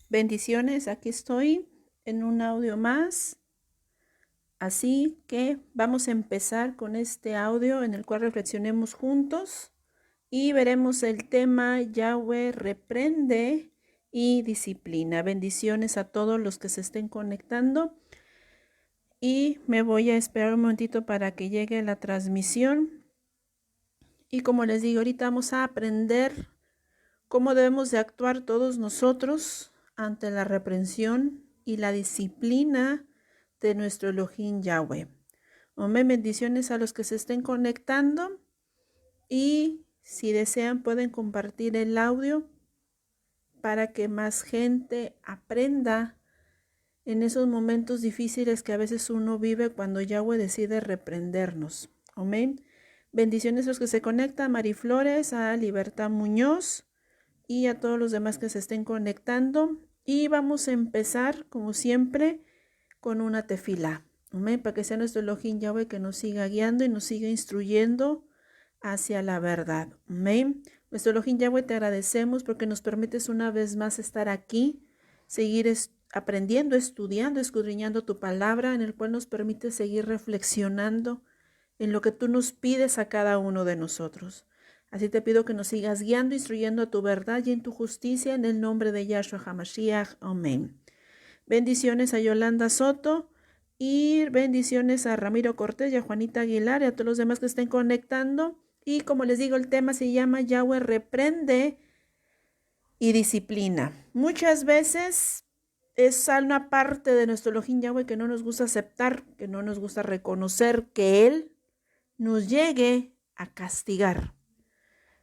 Bendiciones, aquí estoy en un audio más. Así que vamos a empezar con este audio en el cual reflexionemos juntos y veremos el tema Yahweh reprende y disciplina. Bendiciones a todos los que se estén conectando y me voy a esperar un momentito para que llegue la transmisión. Y como les digo, ahorita vamos a aprender cómo debemos de actuar todos nosotros ante la reprensión y la disciplina de nuestro Elohim Yahweh. Amén. Bendiciones a los que se estén conectando y si desean pueden compartir el audio para que más gente aprenda en esos momentos difíciles que a veces uno vive cuando Yahweh decide reprendernos. Amén. Bendiciones a los que se conectan, a Mariflores, a Libertad Muñoz y a todos los demás que se estén conectando. Y vamos a empezar, como siempre, con una tefilá. Amén. Para que sea nuestro Elohim Yahweh que nos siga guiando y nos siga instruyendo hacia la verdad. Amén. Nuestro Elohim Yahweh, te agradecemos porque nos permites una vez más estar aquí, seguir aprendiendo, estudiando, escudriñando tu palabra, en el cual nos permite seguir reflexionando en lo que tú nos pides a cada uno de nosotros. Así te pido que nos sigas guiando, instruyendo a tu verdad y en tu justicia, en el nombre de Yahshua HaMashiach. Amén. Bendiciones a Yolanda Soto y bendiciones a Ramiro Cortés y a Juanita Aguilar y a todos los demás que estén conectando. Y como les digo, el tema se llama Yahweh reprende y disciplina. Muchas veces es una parte de nuestro Elohim Yahweh que no nos gusta aceptar, que no nos gusta reconocer que Él nos llegue a castigar.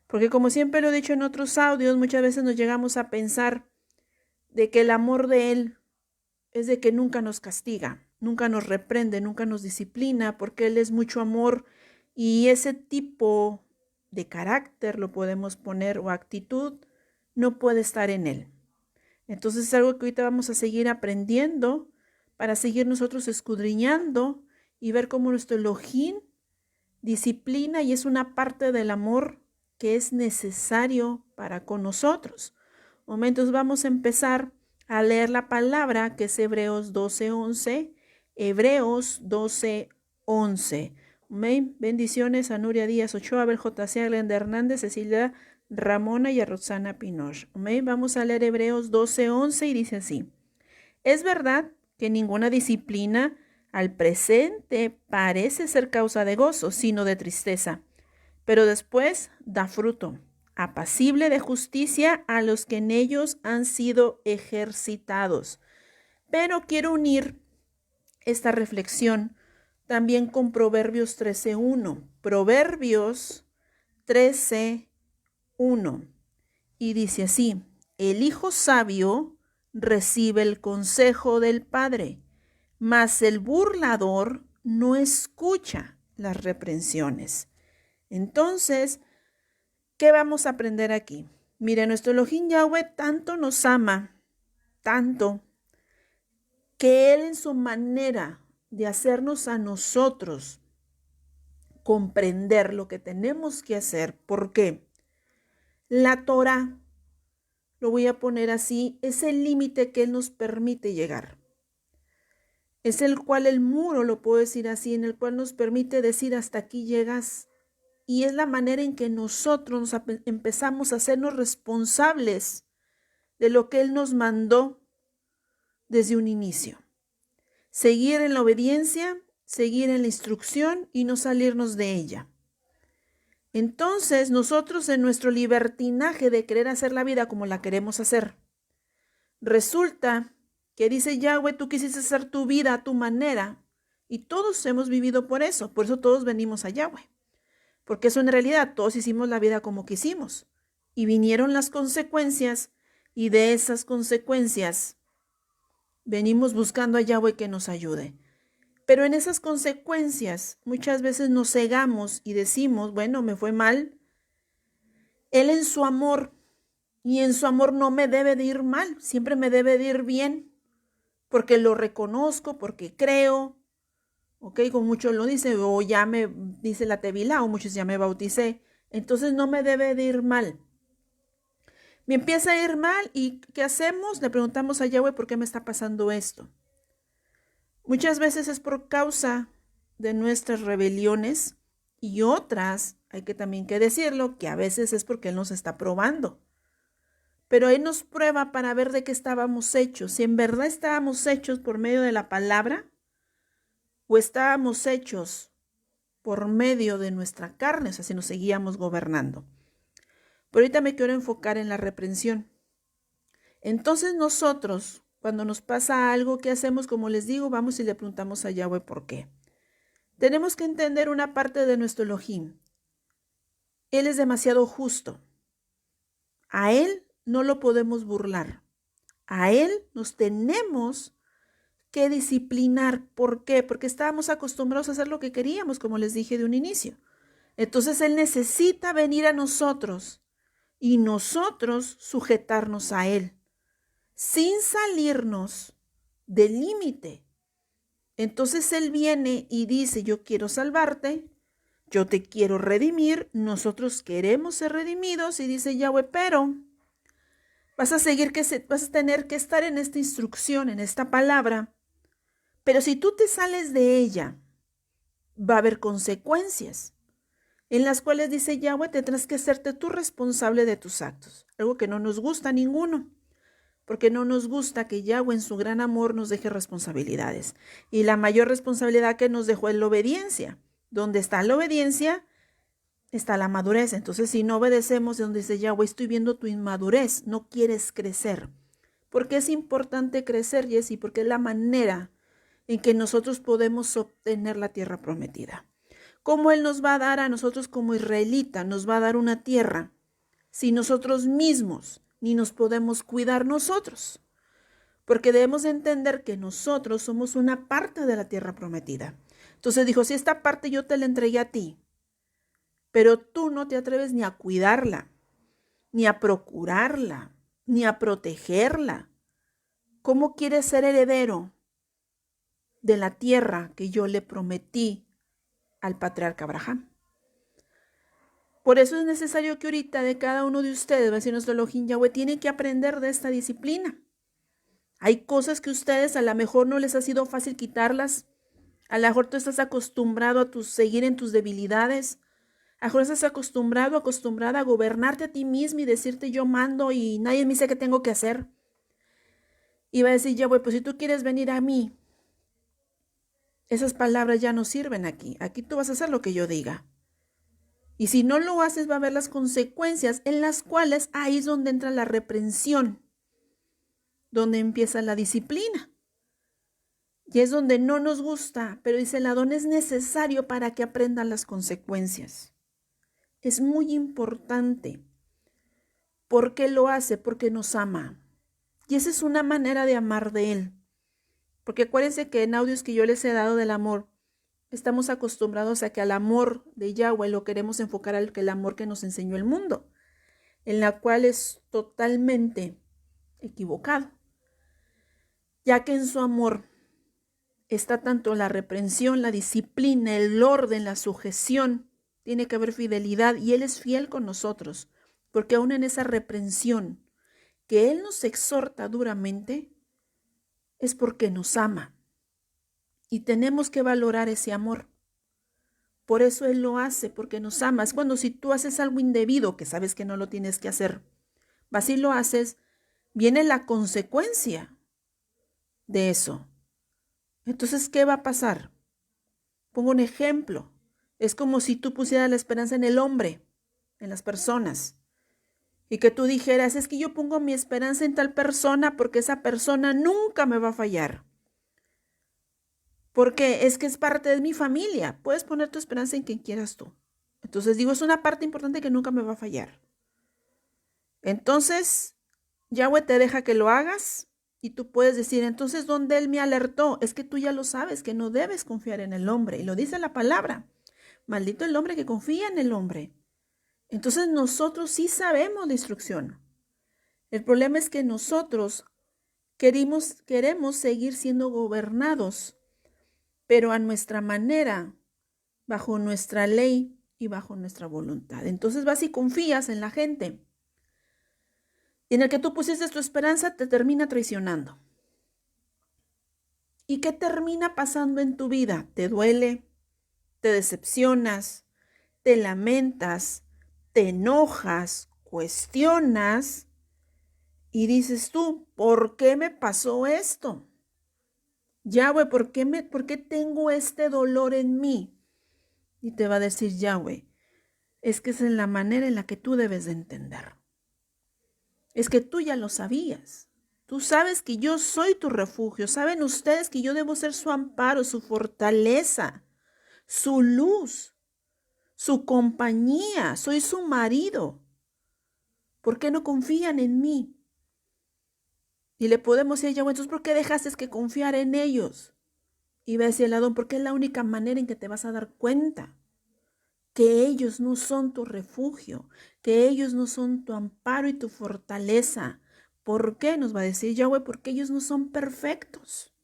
Porque como siempre lo he dicho en otros audios, muchas veces nos llegamos a pensar de que el amor de Él es de que nunca nos castiga, nunca nos reprende, nunca nos disciplina, porque Él es mucho amor y ese tipo de carácter, lo podemos poner, o actitud, no puede estar en Él. Entonces es algo que ahorita vamos a seguir aprendiendo para seguir nosotros escudriñando y ver cómo nuestro Elohim disciplina y es una parte del amor que es necesario para con nosotros. Momentos vamos a empezar a leer la palabra que es Hebreos 12:11. Hebreos 12:11. Amén. Bendiciones a Nuria Díaz Ochoa, Abel J.C. Glenda Hernández, Cecilia Ramona y a Roxana Pinoch. Amén. Vamos a leer Hebreos 12:11 y dice así. Es verdad que ninguna disciplina al presente parece ser causa de gozo, sino de tristeza, pero después da fruto, apacible de justicia a los que en ellos han sido ejercitados. Pero quiero unir esta reflexión también con Proverbios 13:1. Proverbios 13:1. Y dice así, el hijo sabio recibe el consejo del padre, mas el burlador no escucha las reprensiones. Entonces, ¿qué vamos a aprender aquí? Mire, nuestro Elohim Yahweh tanto nos ama, tanto, que Él en su manera de hacernos a nosotros comprender lo que tenemos que hacer. ¿Por qué? La Torah, lo voy a poner así, es el límite que Él nos permite llegar. Es el cual el muro, lo puedo decir así, en el cual nos permite decir hasta aquí llegas. Y es la manera en que nosotros empezamos a hacernos responsables de lo que Él nos mandó desde un inicio. Seguir en la obediencia, seguir en la instrucción y no salirnos de ella. Entonces nosotros en nuestro libertinaje de querer hacer la vida como la queremos hacer, resulta que dice Yahweh, tú quisiste hacer tu vida a tu manera y todos hemos vivido por eso todos venimos a Yahweh. Porque eso en realidad todos hicimos la vida como quisimos y vinieron las consecuencias y de esas consecuencias venimos buscando a Yahweh que nos ayude. Pero en esas consecuencias muchas veces nos cegamos y decimos, bueno, me fue mal. Él en su amor y en su amor no me debe de ir mal, siempre me debe de ir bien, porque lo reconozco, porque creo. Ok, como muchos lo dicen, o ya me dice la Tevilá, o muchos ya me bauticé, entonces no me debe de ir mal. Me empieza a ir mal y ¿qué hacemos? Le preguntamos a Yahweh por qué me está pasando esto. Muchas veces es por causa de nuestras rebeliones y otras, hay que también que decirlo, que a veces es porque Él nos está probando. Pero Él nos prueba para ver de qué estábamos hechos, si en verdad estábamos hechos por medio de la palabra o estábamos hechos por medio de nuestra carne, o sea, si nos seguíamos gobernando. Pero ahorita me quiero enfocar en la reprensión. Entonces nosotros, cuando nos pasa algo, ¿qué hacemos? Como les digo, vamos y le preguntamos a Yahweh por qué. Tenemos que entender una parte de nuestro Elohim. Él es demasiado justo. A Él no lo podemos burlar. A Él nos tenemos que disciplinar. ¿Por qué? Porque estábamos acostumbrados a hacer lo que queríamos, como les dije de un inicio. Entonces Él necesita venir a nosotros y nosotros sujetarnos a Él, sin salirnos del límite. Entonces Él viene y dice, yo quiero salvarte, yo te quiero redimir, nosotros queremos ser redimidos, y dice Yahweh, pero vas a tener que estar en esta instrucción, en esta palabra, pero si tú te sales de ella, va a haber consecuencias, en las cuales dice Yahweh, tendrás que hacerte tú responsable de tus actos, algo que no nos gusta a ninguno, porque no nos gusta que Yahweh en su gran amor nos deje responsabilidades. Y la mayor responsabilidad que nos dejó es la obediencia. Donde está la obediencia, está la madurez. Entonces, si no obedecemos, donde dice Yahweh, estoy viendo tu inmadurez, no quieres crecer. ¿Por qué es importante crecer, Jessy? Porque es la manera en que nosotros podemos obtener la tierra prometida. ¿Cómo Él nos va a dar a nosotros como israelita? Nos va a dar una tierra si nosotros mismos ni nos podemos cuidar nosotros. Porque debemos entender que nosotros somos una parte de la tierra prometida. Entonces dijo, si esta parte yo te la entregué a ti, pero tú no te atreves ni a cuidarla, ni a procurarla, ni a protegerla, ¿cómo quieres ser heredero de la tierra que yo le prometí al patriarca Abraham? Por eso es necesario que ahorita de cada uno de ustedes, va a decir nuestro Elohim Yahweh, tiene que aprender de esta disciplina. Hay cosas que ustedes a lo mejor no les ha sido fácil quitarlas. A lo mejor tú estás acostumbrado a seguir en tus debilidades. A lo mejor estás acostumbrada a gobernarte a ti mismo y decirte yo mando y nadie me dice qué tengo que hacer. Y va a decir Yahweh, pues si tú quieres venir a mí, esas palabras ya no sirven aquí. Aquí tú vas a hacer lo que yo diga. Y si no lo haces, va a haber las consecuencias en las cuales ahí es donde entra la reprensión, donde empieza la disciplina. Y es donde no nos gusta, pero dice el Adón es necesario para que aprendan las consecuencias. Es muy importante. ¿Por qué lo hace? Porque nos ama. Y esa es una manera de amar de Él. Porque acuérdense que en audios que yo les he dado del amor, estamos acostumbrados a que al amor de Yahweh lo queremos enfocar al que el amor que nos enseñó el mundo, en la cual es totalmente equivocado, ya que en su amor está tanto la reprensión, la disciplina, el orden, la sujeción, tiene que haber fidelidad y Él es fiel con nosotros, porque aún en esa reprensión que Él nos exhorta duramente, es porque nos ama. Y tenemos que valorar ese amor. Por eso Él lo hace, porque nos ama. Es cuando si tú haces algo indebido, que sabes que no lo tienes que hacer, vas y lo haces, viene la consecuencia de eso. Entonces, ¿qué va a pasar? Pongo un ejemplo. Es como si tú pusieras la esperanza en el hombre, en las personas, y que tú dijeras, es que yo pongo mi esperanza en tal persona porque esa persona nunca me va a fallar. Porque es que es parte de mi familia. Puedes poner tu esperanza en quien quieras tú. Entonces digo, es una parte importante que nunca me va a fallar. Entonces, Yahweh te deja que lo hagas y tú puedes decir, entonces, ¿dónde Él me alertó? Es que tú ya lo sabes, que no debes confiar en el hombre. Y lo dice la palabra. Maldito el hombre que confía en el hombre. Entonces nosotros sí sabemos la instrucción. El problema es que nosotros queremos seguir siendo gobernados, pero a nuestra manera, bajo nuestra ley y bajo nuestra voluntad. Entonces vas y confías en la gente. y en el que tú pusiste tu esperanza te termina traicionando. ¿Y qué termina pasando en tu vida? Te duele, te decepcionas, te lamentas, te enojas, cuestionas y dices tú, ¿por qué me pasó esto? Yahweh, ¿por qué tengo este dolor en mí? Y te va a decir Yahweh, es que es en la manera en la que tú debes de entender. Es que tú ya lo sabías. Tú sabes que yo soy tu refugio. Saben ustedes que yo debo ser su amparo, su fortaleza, su luz, su compañía. Soy su marido. ¿Por qué no confían en mí? Y le podemos decir, Yahweh, entonces, ¿por qué dejaste que confiar en ellos? Y va a decir el Adón, porque es la única manera en que te vas a dar cuenta que ellos no son tu refugio, que ellos no son tu amparo y tu fortaleza. ¿Por qué? Nos va a decir Yahweh, porque ellos no son perfectos.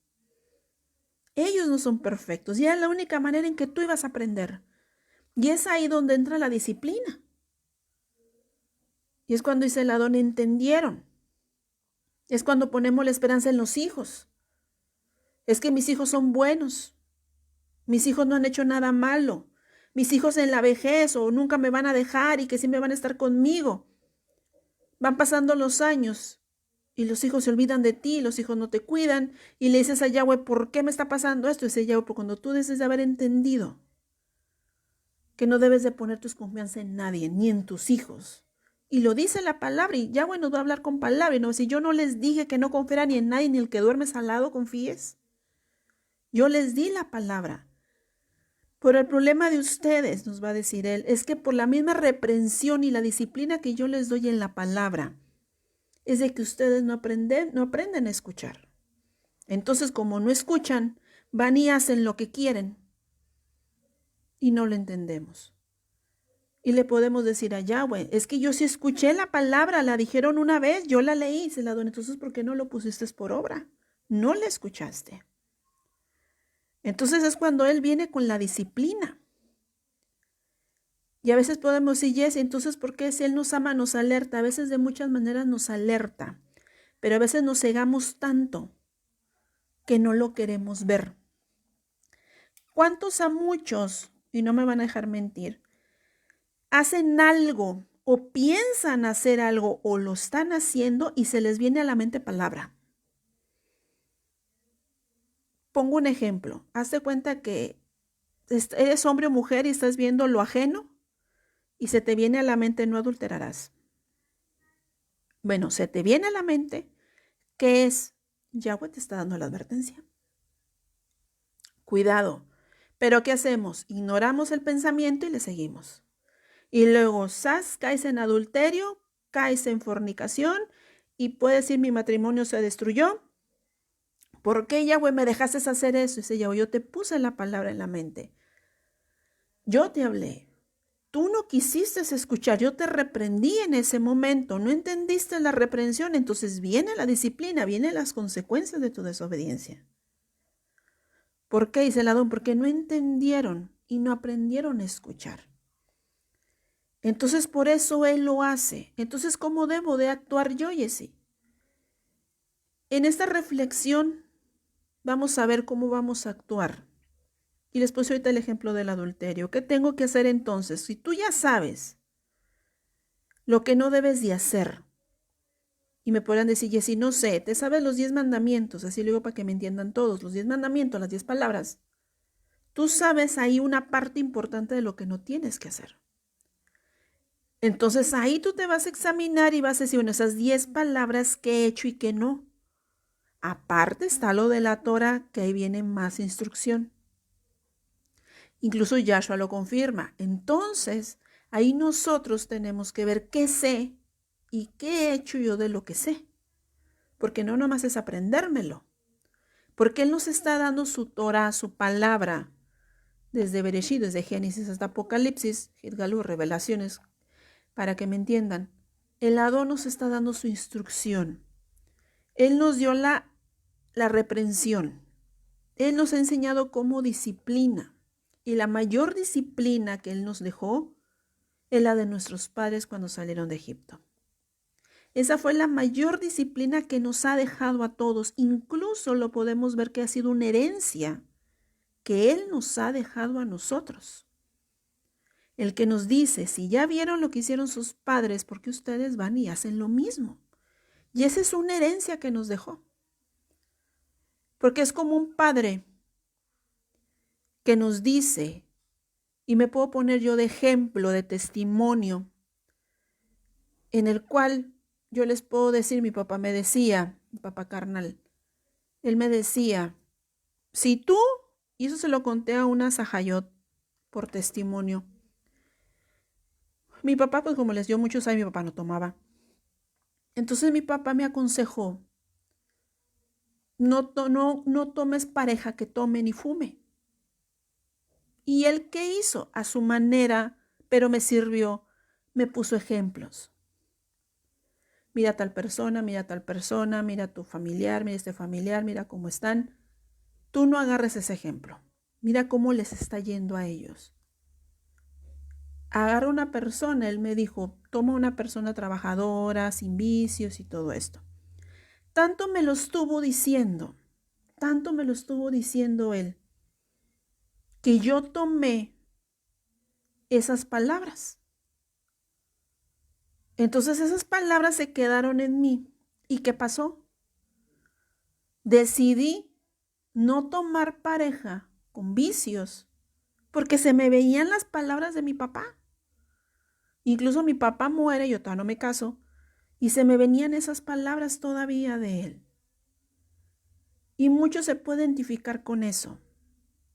Ellos no son perfectos. Y es la única manera en que tú ibas a aprender. Y es ahí donde entra la disciplina. Y es cuando dice el Adón, entendieron. Es cuando ponemos la esperanza en los hijos. Es que mis hijos son buenos. Mis hijos no han hecho nada malo. Mis hijos en la vejez o nunca me van a dejar y que siempre van a estar conmigo. Van pasando los años y los hijos se olvidan de ti, los hijos no te cuidan y le dices a Yahweh, ¿por qué me está pasando esto? Y dice Yahweh, porque cuando tú debes de haber entendido que no debes de poner tus confianza en nadie, ni en tus hijos. Y lo dice la palabra y Yahweh nos va a hablar con palabra. Y no, si yo no les dije que no confiara ni en nadie, ni el que duermes al lado confíes. Yo les di la palabra. Pero el problema de ustedes, nos va a decir él, es que por la misma reprensión y la disciplina que yo les doy en la palabra, es de que ustedes no aprenden a escuchar. Entonces, como no escuchan, van y hacen lo que quieren y no lo entendemos. Y le podemos decir a Yahweh, es que yo sí escuché la palabra, la dijeron una vez, yo la leí, se la doné, entonces ¿por qué no lo pusiste por obra? No la escuchaste. Entonces es cuando Él viene con la disciplina. Y a veces podemos decir, yes, entonces ¿por qué si Él nos ama, nos alerta? A veces de muchas maneras nos alerta, pero a veces nos cegamos tanto que no lo queremos ver. ¿Cuántos a muchos, y no me van a dejar mentir, hacen algo o piensan hacer algo o lo están haciendo y se les viene a la mente palabra? Pongo un ejemplo. Hazte cuenta que eres hombre o mujer y estás viendo lo ajeno y se te viene a la mente no adulterarás. Bueno, se te viene a la mente que es Yahweh te está dando la advertencia. Cuidado. Pero ¿qué hacemos? Ignoramos el pensamiento y le seguimos. Y luego, caes en adulterio, caes en fornicación y puedes decir mi matrimonio se destruyó. ¿Por qué, Yahweh, me dejaste hacer eso? Dice Yahweh, yo te puse la palabra en la mente. Yo te hablé. Tú no quisiste escuchar, yo te reprendí en ese momento, no entendiste la reprensión, entonces viene la disciplina, vienen las consecuencias de tu desobediencia. ¿Por qué? Dice el Adón, porque no entendieron y no aprendieron a escuchar. Entonces por eso Él lo hace. Entonces, ¿cómo debo de actuar yo, Jessy? En esta reflexión vamos a ver cómo vamos a actuar. Y les puse ahorita el ejemplo del adulterio. ¿Qué tengo que hacer entonces? Si tú ya sabes lo que no debes de hacer, y me podrán decir, Jessy, no sé, te sabes los 10 mandamientos, así lo digo para que me entiendan todos, los 10 mandamientos, las 10 palabras. Tú sabes ahí una parte importante de lo que no tienes que hacer. Entonces ahí tú te vas a examinar y vas a decir, bueno, esas 10 palabras que he hecho y que no. Aparte está lo de la Torah, que ahí viene más instrucción. Incluso Yahshua lo confirma. Entonces, ahí nosotros tenemos que ver qué sé y qué he hecho yo de lo que sé. Porque no nomás es aprendérmelo. Porque Él nos está dando su Torah, su palabra, desde Bereshit, desde Génesis hasta Apocalipsis, Gilgalú, Revelaciones, para que me entiendan. El Adón nos está dando su instrucción. Él nos dio la reprensión. Él nos ha enseñado cómo disciplina. Y la mayor disciplina que Él nos dejó es la de nuestros padres cuando salieron de Egipto. Esa fue la mayor disciplina que nos ha dejado a todos. Incluso lo podemos ver que ha sido una herencia que Él nos ha dejado a nosotros. El que nos dice, si ya vieron lo que hicieron sus padres, ¿por qué ustedes van y hacen lo mismo? Y esa es una herencia que nos dejó. Porque es como un padre que nos dice, y me puedo poner yo de ejemplo, de testimonio, en el cual yo les puedo decir, mi papá me decía, mi papá carnal, él me decía, si tú, y eso se lo conté a una Sajayot por testimonio, mi papá, pues como les dio muchos años, mi papá no tomaba. Entonces mi papá me aconsejó, no tomes pareja que tome ni fume. ¿Y él qué hizo? A su manera, pero me sirvió, me puso ejemplos. Mira a tal persona, mira a tal persona, mira a tu familiar, mira a este familiar, mira cómo están. Tú no agarres ese ejemplo. Mira cómo les está yendo a ellos. Agarra una persona, él me dijo, toma una persona trabajadora, sin vicios y todo esto. Tanto me lo estuvo diciendo él, que yo tomé esas palabras. Entonces esas palabras se quedaron en mí. ¿Y qué pasó? Decidí no tomar pareja con vicios porque se me veían las palabras de mi papá. Incluso mi papá muere, yo todavía no me caso, y se me venían esas palabras todavía de él. Y mucho se puede identificar con eso.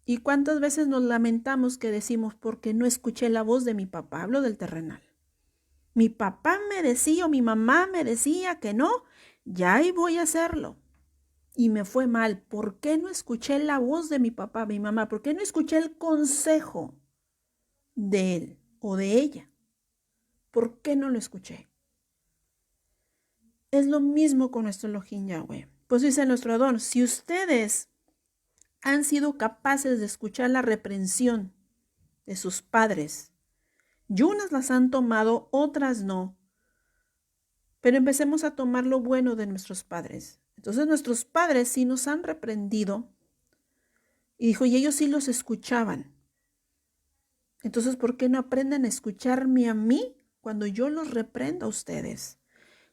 ¿Y cuántas veces nos lamentamos que decimos porque no escuché la voz de mi papá? Hablo del terrenal. Mi papá me decía o mi mamá me decía que no, ya ahí voy a hacerlo. Y me fue mal. ¿Por qué no escuché la voz de mi papá, mi mamá? ¿Por qué no escuché el consejo de él o de ella? ¿Por qué no lo escuché? Es lo mismo con nuestro Elohim Yahweh. Pues dice nuestro Adón, si ustedes han sido capaces de escuchar la reprensión de sus padres, y unas las han tomado, otras no, pero empecemos a tomar lo bueno de nuestros padres. Entonces nuestros padres sí nos han reprendido, y dijo, y ellos sí los escuchaban. Entonces, ¿por qué no aprenden a escucharme a mí cuando yo los reprendo a ustedes?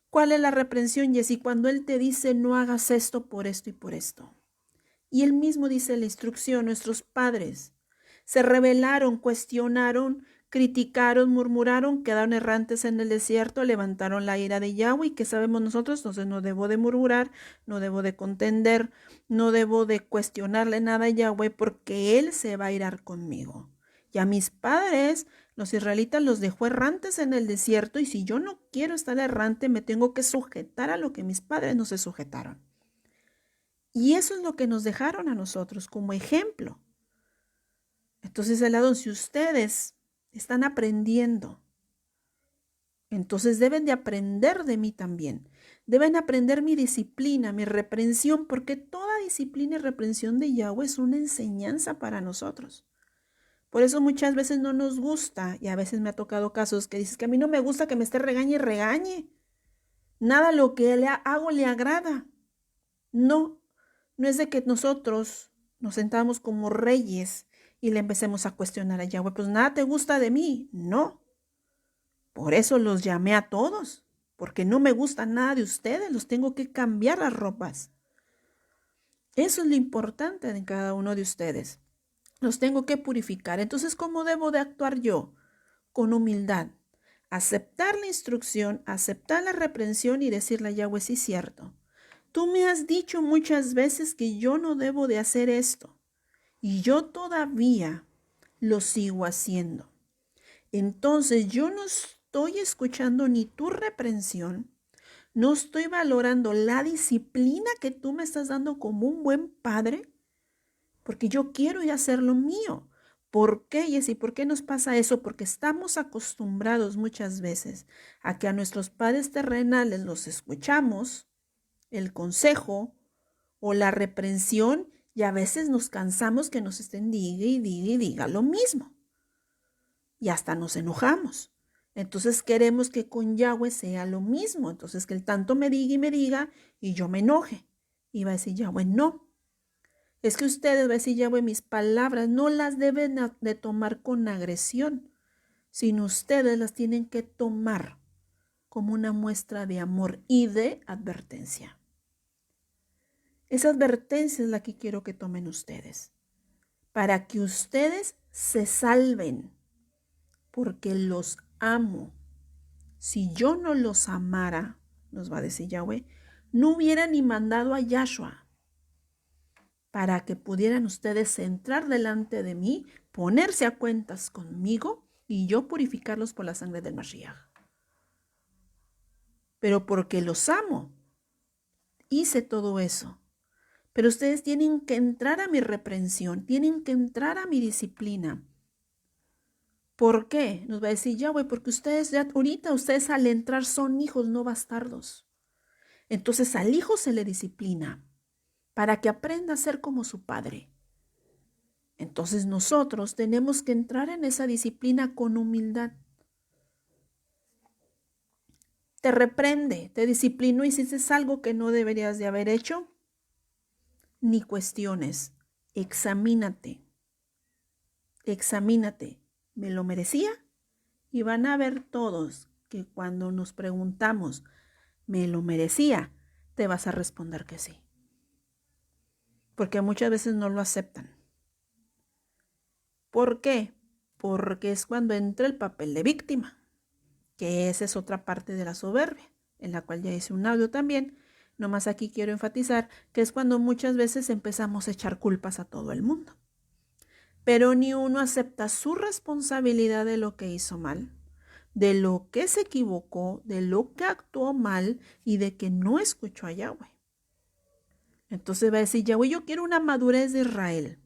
¿Cuál es la reprensión, Jessy? Cuando Él te dice, no hagas esto por esto y por esto. Y Él mismo dice la instrucción, nuestros padres se rebelaron, cuestionaron, criticaron, murmuraron, quedaron errantes en el desierto, levantaron la ira de Yahweh. ¿Y qué sabemos nosotros? Entonces no debo de murmurar, no debo de contender, no debo de cuestionarle nada a Yahweh porque Él se va a irar conmigo. Y a mis padres, los israelitas, los dejó errantes en el desierto, y si yo no quiero estar errante, me tengo que sujetar a lo que mis padres no se sujetaron. Y eso es lo que nos dejaron a nosotros como ejemplo. Entonces, el Adón, si ustedes están aprendiendo, entonces deben de aprender de mí también. Deben aprender mi disciplina, mi reprensión, porque toda disciplina y reprensión de Yahweh es una enseñanza para nosotros. Por eso muchas veces no nos gusta, y a veces me ha tocado casos que dices que a mí no me gusta que me esté regañe y regañe. Nada lo que le hago le agrada. No, no es de que nosotros nos sentamos como reyes y le empecemos a cuestionar a Yahweh, pues nada te gusta de mí. No, por eso los llamé a todos, porque no me gusta nada de ustedes, los tengo que cambiar las ropas. Eso es lo importante de cada uno de ustedes. Los tengo que purificar. Entonces, ¿cómo debo de actuar yo? Con humildad. Aceptar la instrucción, aceptar la reprensión y decirle a Yahweh, sí, cierto. Tú me has dicho muchas veces que yo no debo de hacer esto, y yo todavía lo sigo haciendo. Entonces yo no estoy escuchando ni tu reprensión, no estoy valorando la disciplina que tú me estás dando como un buen padre, porque yo quiero ya hacer lo mío. ¿Por qué, Jessy? ¿Por qué nos pasa eso? Porque estamos acostumbrados muchas veces a que a nuestros padres terrenales los escuchamos, el consejo o la reprensión, y a veces nos cansamos que nos estén diga y diga y diga lo mismo. Y hasta nos enojamos. Entonces queremos que con Yahweh sea lo mismo. Entonces que Él tanto me diga y yo me enoje. Y va a decir Yahweh, no. Es que ustedes, va a decir Yahweh, mis palabras no las deben de tomar con agresión, sino ustedes las tienen que tomar como una muestra de amor y de advertencia. Esa advertencia es la que quiero que tomen ustedes, para que ustedes se salven, porque los amo. Si yo no los amara, nos va a decir Yahweh, no hubiera ni mandado a Yahshua para que pudieran ustedes entrar delante de mí, ponerse a cuentas conmigo y yo purificarlos por la sangre del Mashiach. Pero porque los amo, hice todo eso. Pero ustedes tienen que entrar a mi reprensión, tienen que entrar a mi disciplina. ¿Por qué? Nos va a decir Yahweh, porque ustedes ya ahorita, ustedes al entrar son hijos, no bastardos. Entonces al hijo se le disciplina para que aprenda a ser como su padre. Entonces nosotros tenemos que entrar en esa disciplina con humildad. Te reprende, te disciplinó y hiciste algo que no deberías de haber hecho, ni cuestiones. Examínate. Examínate. ¿Me lo merecía? Y van a ver todos que cuando nos preguntamos, ¿me lo merecía? Te vas a responder que sí. Porque muchas veces no lo aceptan. ¿Por qué? Porque es cuando entra el papel de víctima, que esa es otra parte de la soberbia, en la cual ya hice un audio también. Nomás aquí quiero enfatizar que es cuando muchas veces empezamos a echar culpas a todo el mundo. Pero ni uno acepta su responsabilidad de lo que hizo mal, de lo que se equivocó, de lo que actuó mal y de que no escuchó a Yahweh. Entonces va a decir Yahweh, yo quiero una madurez de Israel.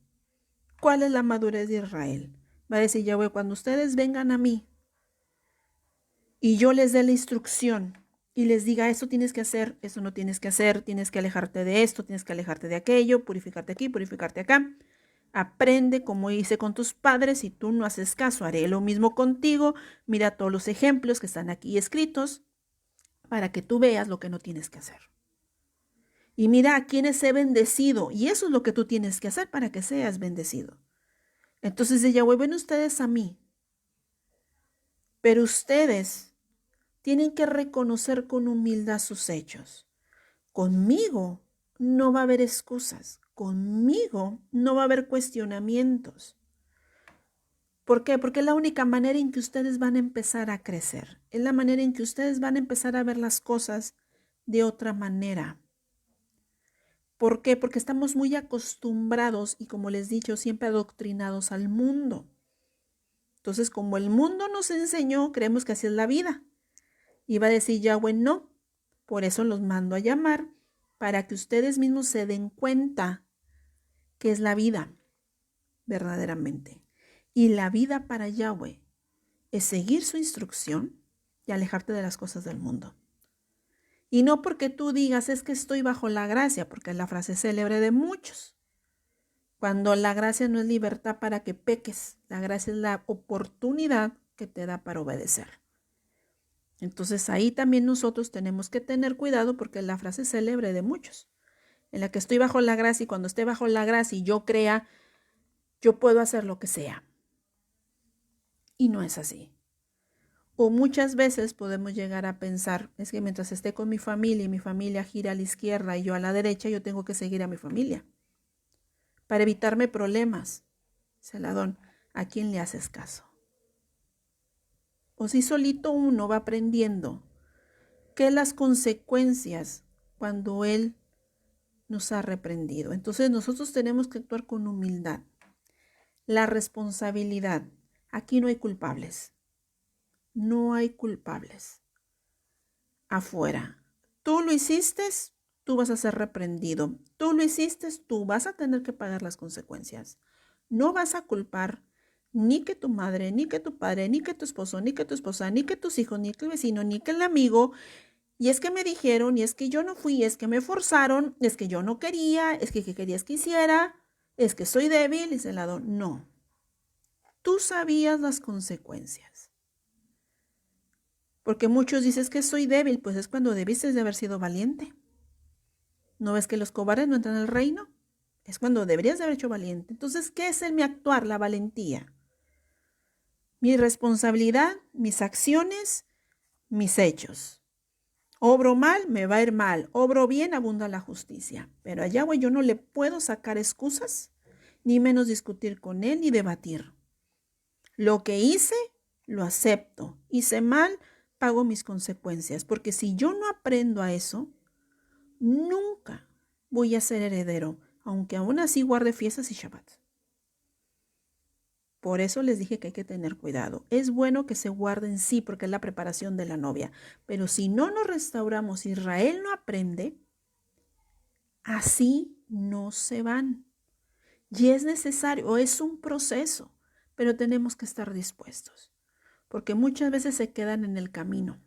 ¿Cuál es la madurez de Israel? Va a decir Yahweh, cuando ustedes vengan a mí y yo les dé la instrucción y les diga, esto tienes que hacer, esto no tienes que hacer, tienes que alejarte de esto, tienes que alejarte de aquello, purificarte aquí, purificarte acá. Aprende como hice con tus padres. Si tú no haces caso, haré lo mismo contigo. Mira todos los ejemplos que están aquí escritos para que tú veas lo que no tienes que hacer. Y mira a quienes he bendecido. Y eso es lo que tú tienes que hacer para que seas bendecido. Entonces de Yahweh, ven ustedes a mí. Pero ustedes tienen que reconocer con humildad sus hechos. Conmigo no va a haber excusas. Conmigo no va a haber cuestionamientos. ¿Por qué? Porque es la única manera en que ustedes van a empezar a crecer. Es la manera en que ustedes van a empezar a ver las cosas de otra manera. ¿Por qué? Porque estamos muy acostumbrados y, como les he dicho, siempre adoctrinados al mundo. Entonces, como el mundo nos enseñó, creemos que así es la vida. Y va a decir Yahweh, no. Por eso los mando a llamar, para que ustedes mismos se den cuenta que es la vida, verdaderamente. Y la vida para Yahweh es seguir su instrucción y alejarte de las cosas del mundo. Y no porque tú digas, es que estoy bajo la gracia, porque es la frase célebre de muchos. Cuando la gracia no es libertad para que peques, la gracia es la oportunidad que te da para obedecer. Entonces ahí también nosotros tenemos que tener cuidado, porque es la frase célebre de muchos, en la que estoy bajo la gracia, y cuando esté bajo la gracia y yo crea, yo puedo hacer lo que sea. Y no es así. O muchas veces podemos llegar a pensar, es que mientras esté con mi familia y mi familia gira a la izquierda y yo a la derecha, yo tengo que seguir a mi familia para evitarme problemas. Celadón, ¿a quién le haces caso? O si solito uno va aprendiendo qué las consecuencias cuando Él nos ha reprendido. Entonces nosotros tenemos que actuar con humildad. La responsabilidad. Aquí no hay culpables. No hay culpables. Afuera. Tú lo hiciste, tú vas a ser reprendido. Tú lo hiciste, tú vas a tener que pagar las consecuencias. No vas a culpar ni que tu madre, ni que tu padre, ni que tu esposo, ni que tu esposa, ni que tus hijos, ni que el vecino, ni que el amigo. Y es que me dijeron, y es que yo no fui, es que me forzaron, es que yo no quería, es que querías que hiciera, es que soy débil, y celado. No. Tú sabías las consecuencias. Porque muchos dicen que soy débil, pues es cuando debiste de haber sido valiente. ¿No ves que los cobardes no entran al reino? Es cuando deberías de haber hecho valiente. Entonces, ¿qué es mi actuar, la valentía? Mi responsabilidad, mis acciones, mis hechos. Obro mal, me va a ir mal. Obro bien, abunda la justicia. Pero a Yahweh yo no le puedo sacar excusas, ni menos discutir con él, ni debatir. Lo que hice, lo acepto. Hice mal, pago mis consecuencias. Porque si yo no aprendo a eso, nunca voy a ser heredero, aunque aún así guarde fiestas y Shabbat. Por eso les dije que hay que tener cuidado. Es bueno que se guarden, sí, porque es la preparación de la novia. Pero si no nos restauramos, Israel no aprende, así no se van. Y es necesario, es un proceso, pero tenemos que estar dispuestos, porque muchas veces se quedan en el camino.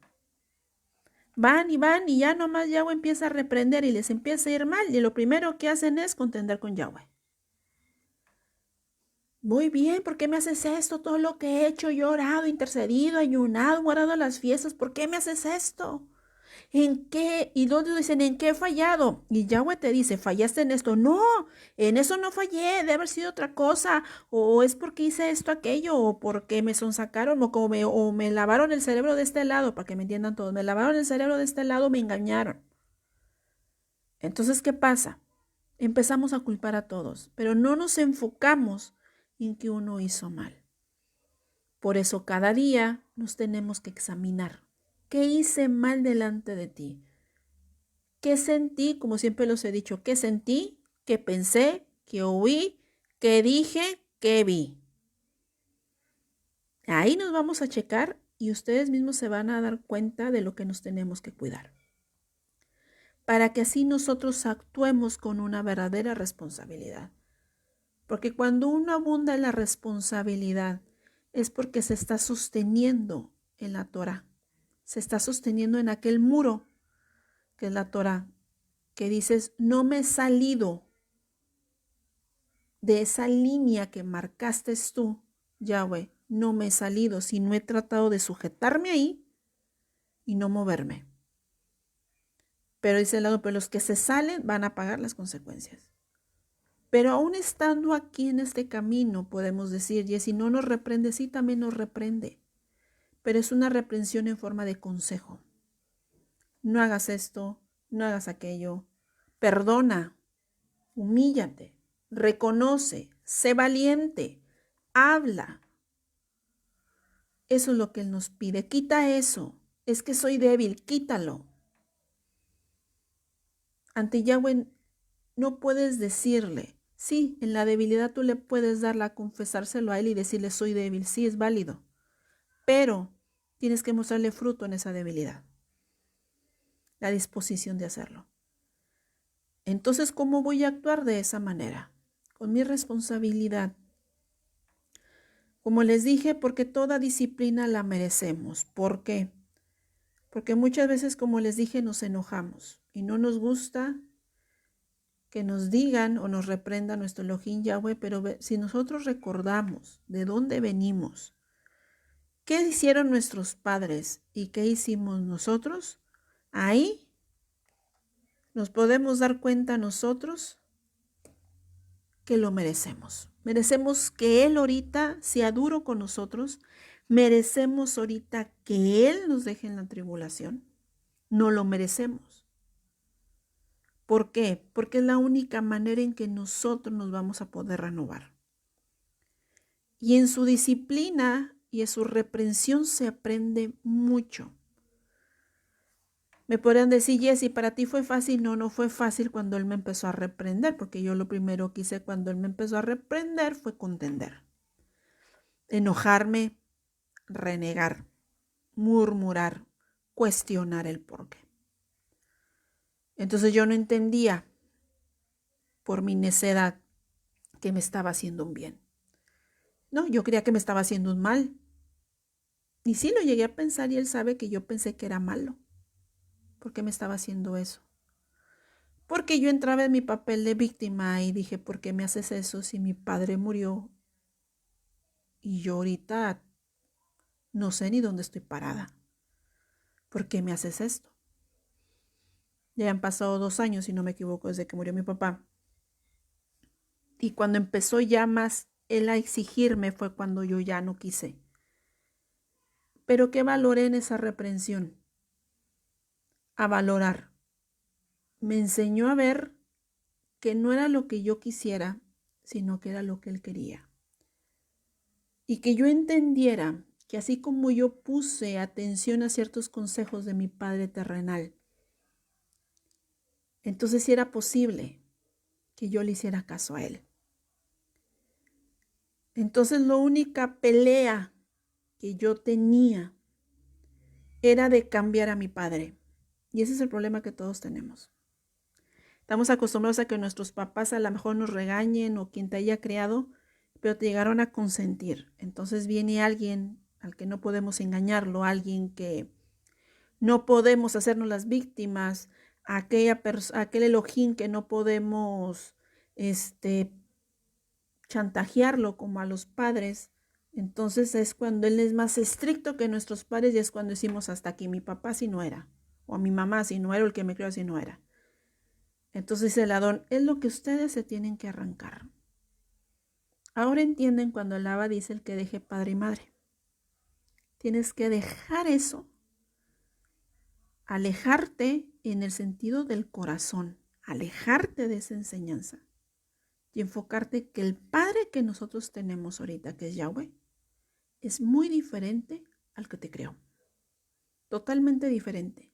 Van y ya nomás Yahweh empieza a reprender y les empieza a ir mal. Y lo primero que hacen es contender con Yahweh. Muy bien, ¿por qué me haces esto? Todo lo que he hecho, llorado, intercedido, ayunado, guardado las fiestas, ¿por qué me haces esto? ¿En qué? Y luego dicen, ¿en qué he fallado? Y Yahweh te dice, fallaste en esto. No, en eso no fallé, debe haber sido otra cosa. O es porque hice esto, aquello, o porque me sonsacaron, o me lavaron el cerebro de este lado, para que me entiendan todos. Me lavaron el cerebro de este lado, me engañaron. Entonces, ¿qué pasa? Empezamos a culpar a todos, pero no nos enfocamos en que uno hizo mal. Por eso cada día nos tenemos que examinar. ¿Qué hice mal delante de ti? ¿Qué sentí? Como siempre los he dicho, ¿qué sentí? ¿Qué pensé? ¿Qué oí? ¿Qué dije? ¿Qué vi? Ahí nos vamos a checar y ustedes mismos se van a dar cuenta de lo que nos tenemos que cuidar, para que así nosotros actuemos con una verdadera responsabilidad. Porque cuando uno abunda en la responsabilidad es porque se está sosteniendo en la Torah, se está sosteniendo en aquel muro que es la Torah, que dices, no me he salido de esa línea que marcaste tú, Yahweh, no me he salido, sino he tratado de sujetarme ahí y no moverme. Pero dice el lado, pero los que se salen van a pagar las consecuencias. Pero aún estando aquí en este camino, podemos decir, y si no nos reprende, sí también nos reprende. Pero es una reprensión en forma de consejo. No hagas esto, no hagas aquello. Perdona, humíllate, reconoce, sé valiente, habla. Eso es lo que Él nos pide. Quita eso. Es que soy débil, quítalo. Ante Yahweh no puedes decirle, sí, en la debilidad tú le puedes darla, confesárselo a Él y decirle soy débil, sí es válido, pero tienes que mostrarle fruto en esa debilidad, la disposición de hacerlo. Entonces, ¿cómo voy a actuar de esa manera? Con mi responsabilidad. Como les dije, porque toda disciplina la merecemos. ¿Por qué? Porque muchas veces, como les dije, nos enojamos y no nos gusta que nos digan o nos reprenda nuestro Elohim Yahweh, pero si nosotros recordamos de dónde venimos, qué hicieron nuestros padres y qué hicimos nosotros, ahí nos podemos dar cuenta nosotros que lo merecemos. Merecemos que Él ahorita sea duro con nosotros, merecemos ahorita que Él nos deje en la tribulación, no lo merecemos. ¿Por qué? Porque es la única manera en que nosotros nos vamos a poder renovar. Y en su disciplina y en su reprensión se aprende mucho. Me podrían decir, Jessy, ¿para ti fue fácil? No, no fue fácil cuando Él me empezó a reprender, porque yo lo primero que hice cuando Él me empezó a reprender fue contender. Enojarme, renegar, murmurar, cuestionar el porqué. Entonces yo no entendía por mi necedad que me estaba haciendo un bien. No, yo creía que me estaba haciendo un mal. Y sí lo llegué a pensar y Él sabe que yo pensé que era malo. ¿Por qué me estaba haciendo eso? Porque yo entraba en mi papel de víctima y dije, ¿por qué me haces eso si mi padre murió? Y yo ahorita no sé ni dónde estoy parada. ¿por qué me haces esto? Ya han pasado 2 años, si no me equivoco, desde que murió mi papá. Y cuando empezó ya más él a exigirme fue cuando yo ya no quise. Pero ¿qué valoré en esa reprensión? A valorar. Me enseñó a ver que no era lo que yo quisiera, sino que era lo que él quería. Y que yo entendiera que así como yo puse atención a ciertos consejos de mi padre terrenal, entonces sí era posible que yo le hiciera caso a él. Entonces la única pelea que yo tenía era de cambiar a mi padre. Y ese es el problema que todos tenemos. Estamos acostumbrados a que nuestros papás a lo mejor nos regañen o quien te haya criado, pero te llegaron a consentir. Entonces viene alguien al que no podemos engañarlo, alguien que no podemos hacernos las víctimas, aquel Elohim que no podemos chantajearlo como a los padres. Entonces es cuando él es más estricto que nuestros padres y es cuando decimos hasta aquí, mi papá si no era, o a mi mamá si no era, o el que me crió si no era. Entonces el Adón, es lo que ustedes se tienen que arrancar. Ahora entienden cuando el Abba dice el que deje padre y madre. Tienes que dejar eso, alejarte en el sentido del corazón, alejarte de esa enseñanza y enfocarte que el Padre que nosotros tenemos ahorita, que es Yahweh, es muy diferente al que te creó. Totalmente diferente.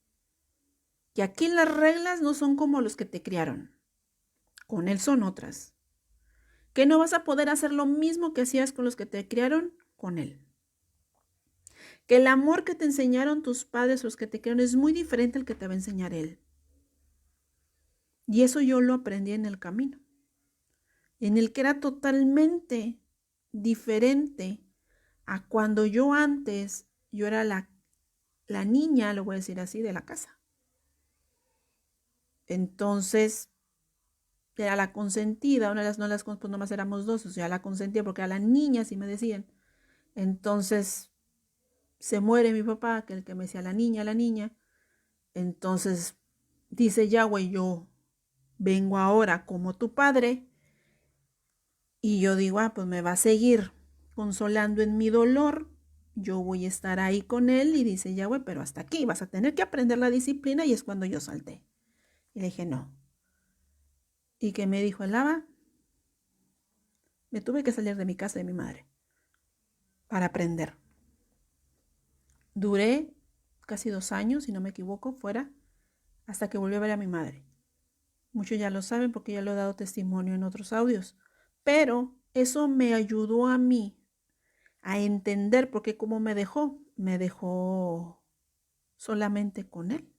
Y aquí las reglas no son como los que te criaron. Con él son otras. Que no vas a poder hacer lo mismo que hacías con los que te criaron, con él. Que el amor que te enseñaron tus padres, los que te criaron, es muy diferente al que te va a enseñar él. Y eso yo lo aprendí en el camino. En el que era totalmente diferente a cuando yo antes, yo era la niña, lo voy a decir así, de la casa. Entonces, era la consentida, pues nomás éramos dos, o sea, la consentida porque era la niña, así me decían. Entonces, se muere mi papá, que el que me decía la niña. Entonces, dice Yahweh, yo vengo ahora como tu padre, y yo digo, pues me va a seguir consolando en mi dolor, yo voy a estar ahí con él, y dice Yahweh, pero hasta aquí, vas a tener que aprender la disciplina, y es cuando yo salté. Y le dije, no. ¿Y qué me dijo el Abba? Me tuve que salir de mi casa, de mi madre, para aprender. Duré casi 2 años, si no me equivoco, fuera, hasta que volví a ver a mi madre. Muchos ya lo saben porque ya lo he dado testimonio en otros audios. Pero eso me ayudó a mí a entender porque cómo me dejó solamente con él.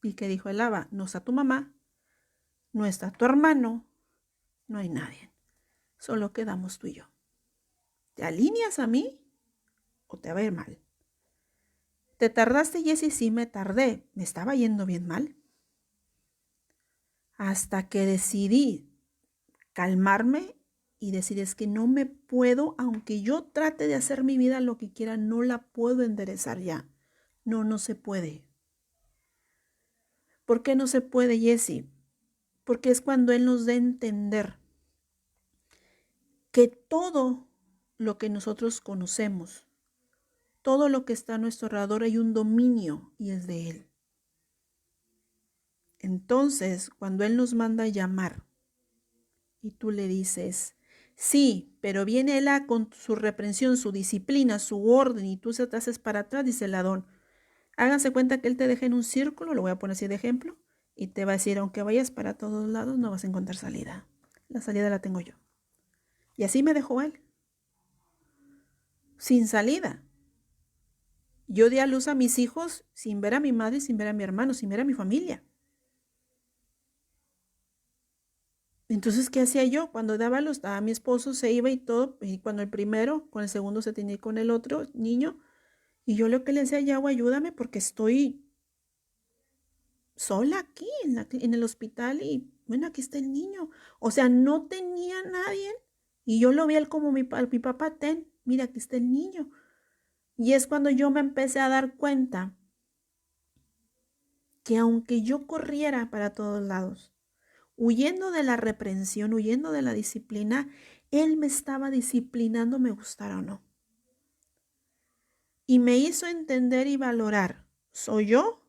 Y que dijo el Abba, no está tu mamá, no está tu hermano, no hay nadie. Solo quedamos tú y yo. ¿Te alineas a mí o te va a ir mal? ¿Te tardaste, Jessy? Sí, me tardé. Me estaba yendo bien mal. Hasta que decidí calmarme y decir, es que no me puedo, aunque yo trate de hacer mi vida lo que quiera, no la puedo enderezar ya. No se puede. ¿Por qué no se puede, Jessy? Porque es cuando Él nos da a entender que todo lo que nosotros conocemos, todo lo que está a nuestro alrededor, hay un dominio y es de Él. Entonces, cuando Él nos manda a llamar y tú le dices, sí, pero viene Él con su reprensión, su disciplina, su orden y tú se te haces para atrás, dice el Adón. Háganse cuenta que Él te deja en un círculo, lo voy a poner así de ejemplo, y te va a decir, aunque vayas para todos lados, no vas a encontrar salida. La salida la tengo yo. Y así me dejó Él, sin salida. Yo di a luz a mis hijos sin ver a mi madre, sin ver a mi hermano, sin ver a mi familia. Entonces, ¿qué hacía yo? Cuando daba luz a mi esposo, se iba y todo, y cuando el primero, con el segundo se tenía con el otro niño, y yo lo que le decía, Yahweh, ayúdame porque estoy sola aquí en el hospital y bueno, aquí está el niño. O sea, no tenía nadie y yo lo vi a él como mi papá, mira, aquí está el niño. Y es cuando yo me empecé a dar cuenta que aunque yo corriera para todos lados, huyendo de la reprensión, huyendo de la disciplina, Él me estaba disciplinando, me gustara o no. Y me hizo entender y valorar, ¿soy yo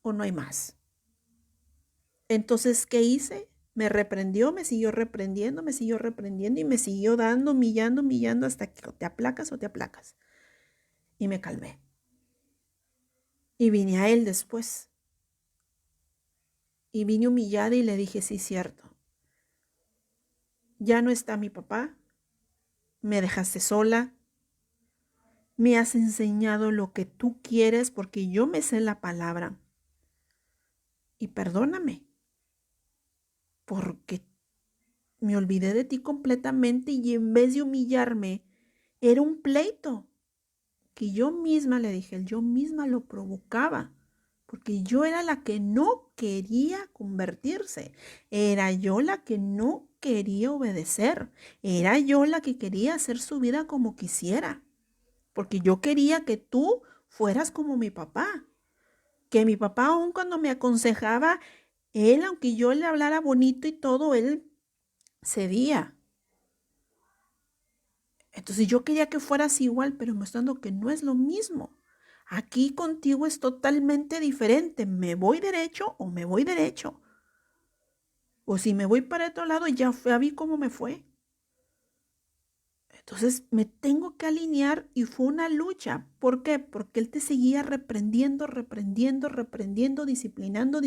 o no hay más? Entonces, ¿qué hice? Me reprendió, me siguió reprendiendo y me siguió dando, humillando hasta que te aplacas o te aplacas. Y me calmé. Y vine a Él después. Y vine humillada y le dije, sí, cierto. Ya no está mi papá. Me dejaste sola. Me has enseñado lo que tú quieres porque yo me sé la palabra. Y perdóname. Porque me olvidé de ti completamente y en vez de humillarme, era un pleito que yo misma le dije, yo misma lo provocaba, porque yo era la que no quería convertirse, era yo la que no quería obedecer, era yo la que quería hacer su vida como quisiera, porque yo quería que tú fueras como mi papá, que mi papá aun cuando me aconsejaba, él, aunque yo le hablara bonito y todo, él cedía. Entonces yo quería que fueras igual, pero mostrando que no es lo mismo. Aquí contigo es totalmente diferente. ¿Me voy derecho o me voy derecho? O si me voy para otro lado, ya vi cómo me fue. Entonces me tengo que alinear y fue una lucha. ¿Por qué? Porque él te seguía reprendiendo, disciplinando.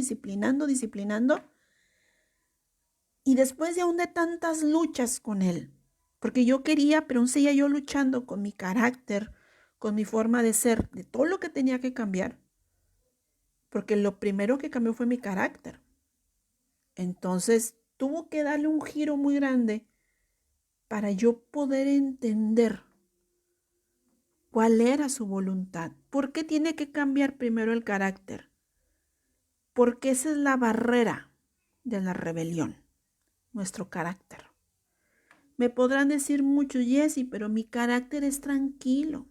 Y después de aún de tantas luchas con él, porque yo quería, pero aún seguía yo luchando con mi carácter, con mi forma de ser, de todo lo que tenía que cambiar, porque lo primero que cambió fue mi carácter. Entonces tuvo que darle un giro muy grande para yo poder entender cuál era su voluntad. ¿Por qué tiene que cambiar primero el carácter? Porque esa es la barrera de la rebelión, nuestro carácter. Me podrán decir mucho, Jessy, pero mi carácter es tranquilo.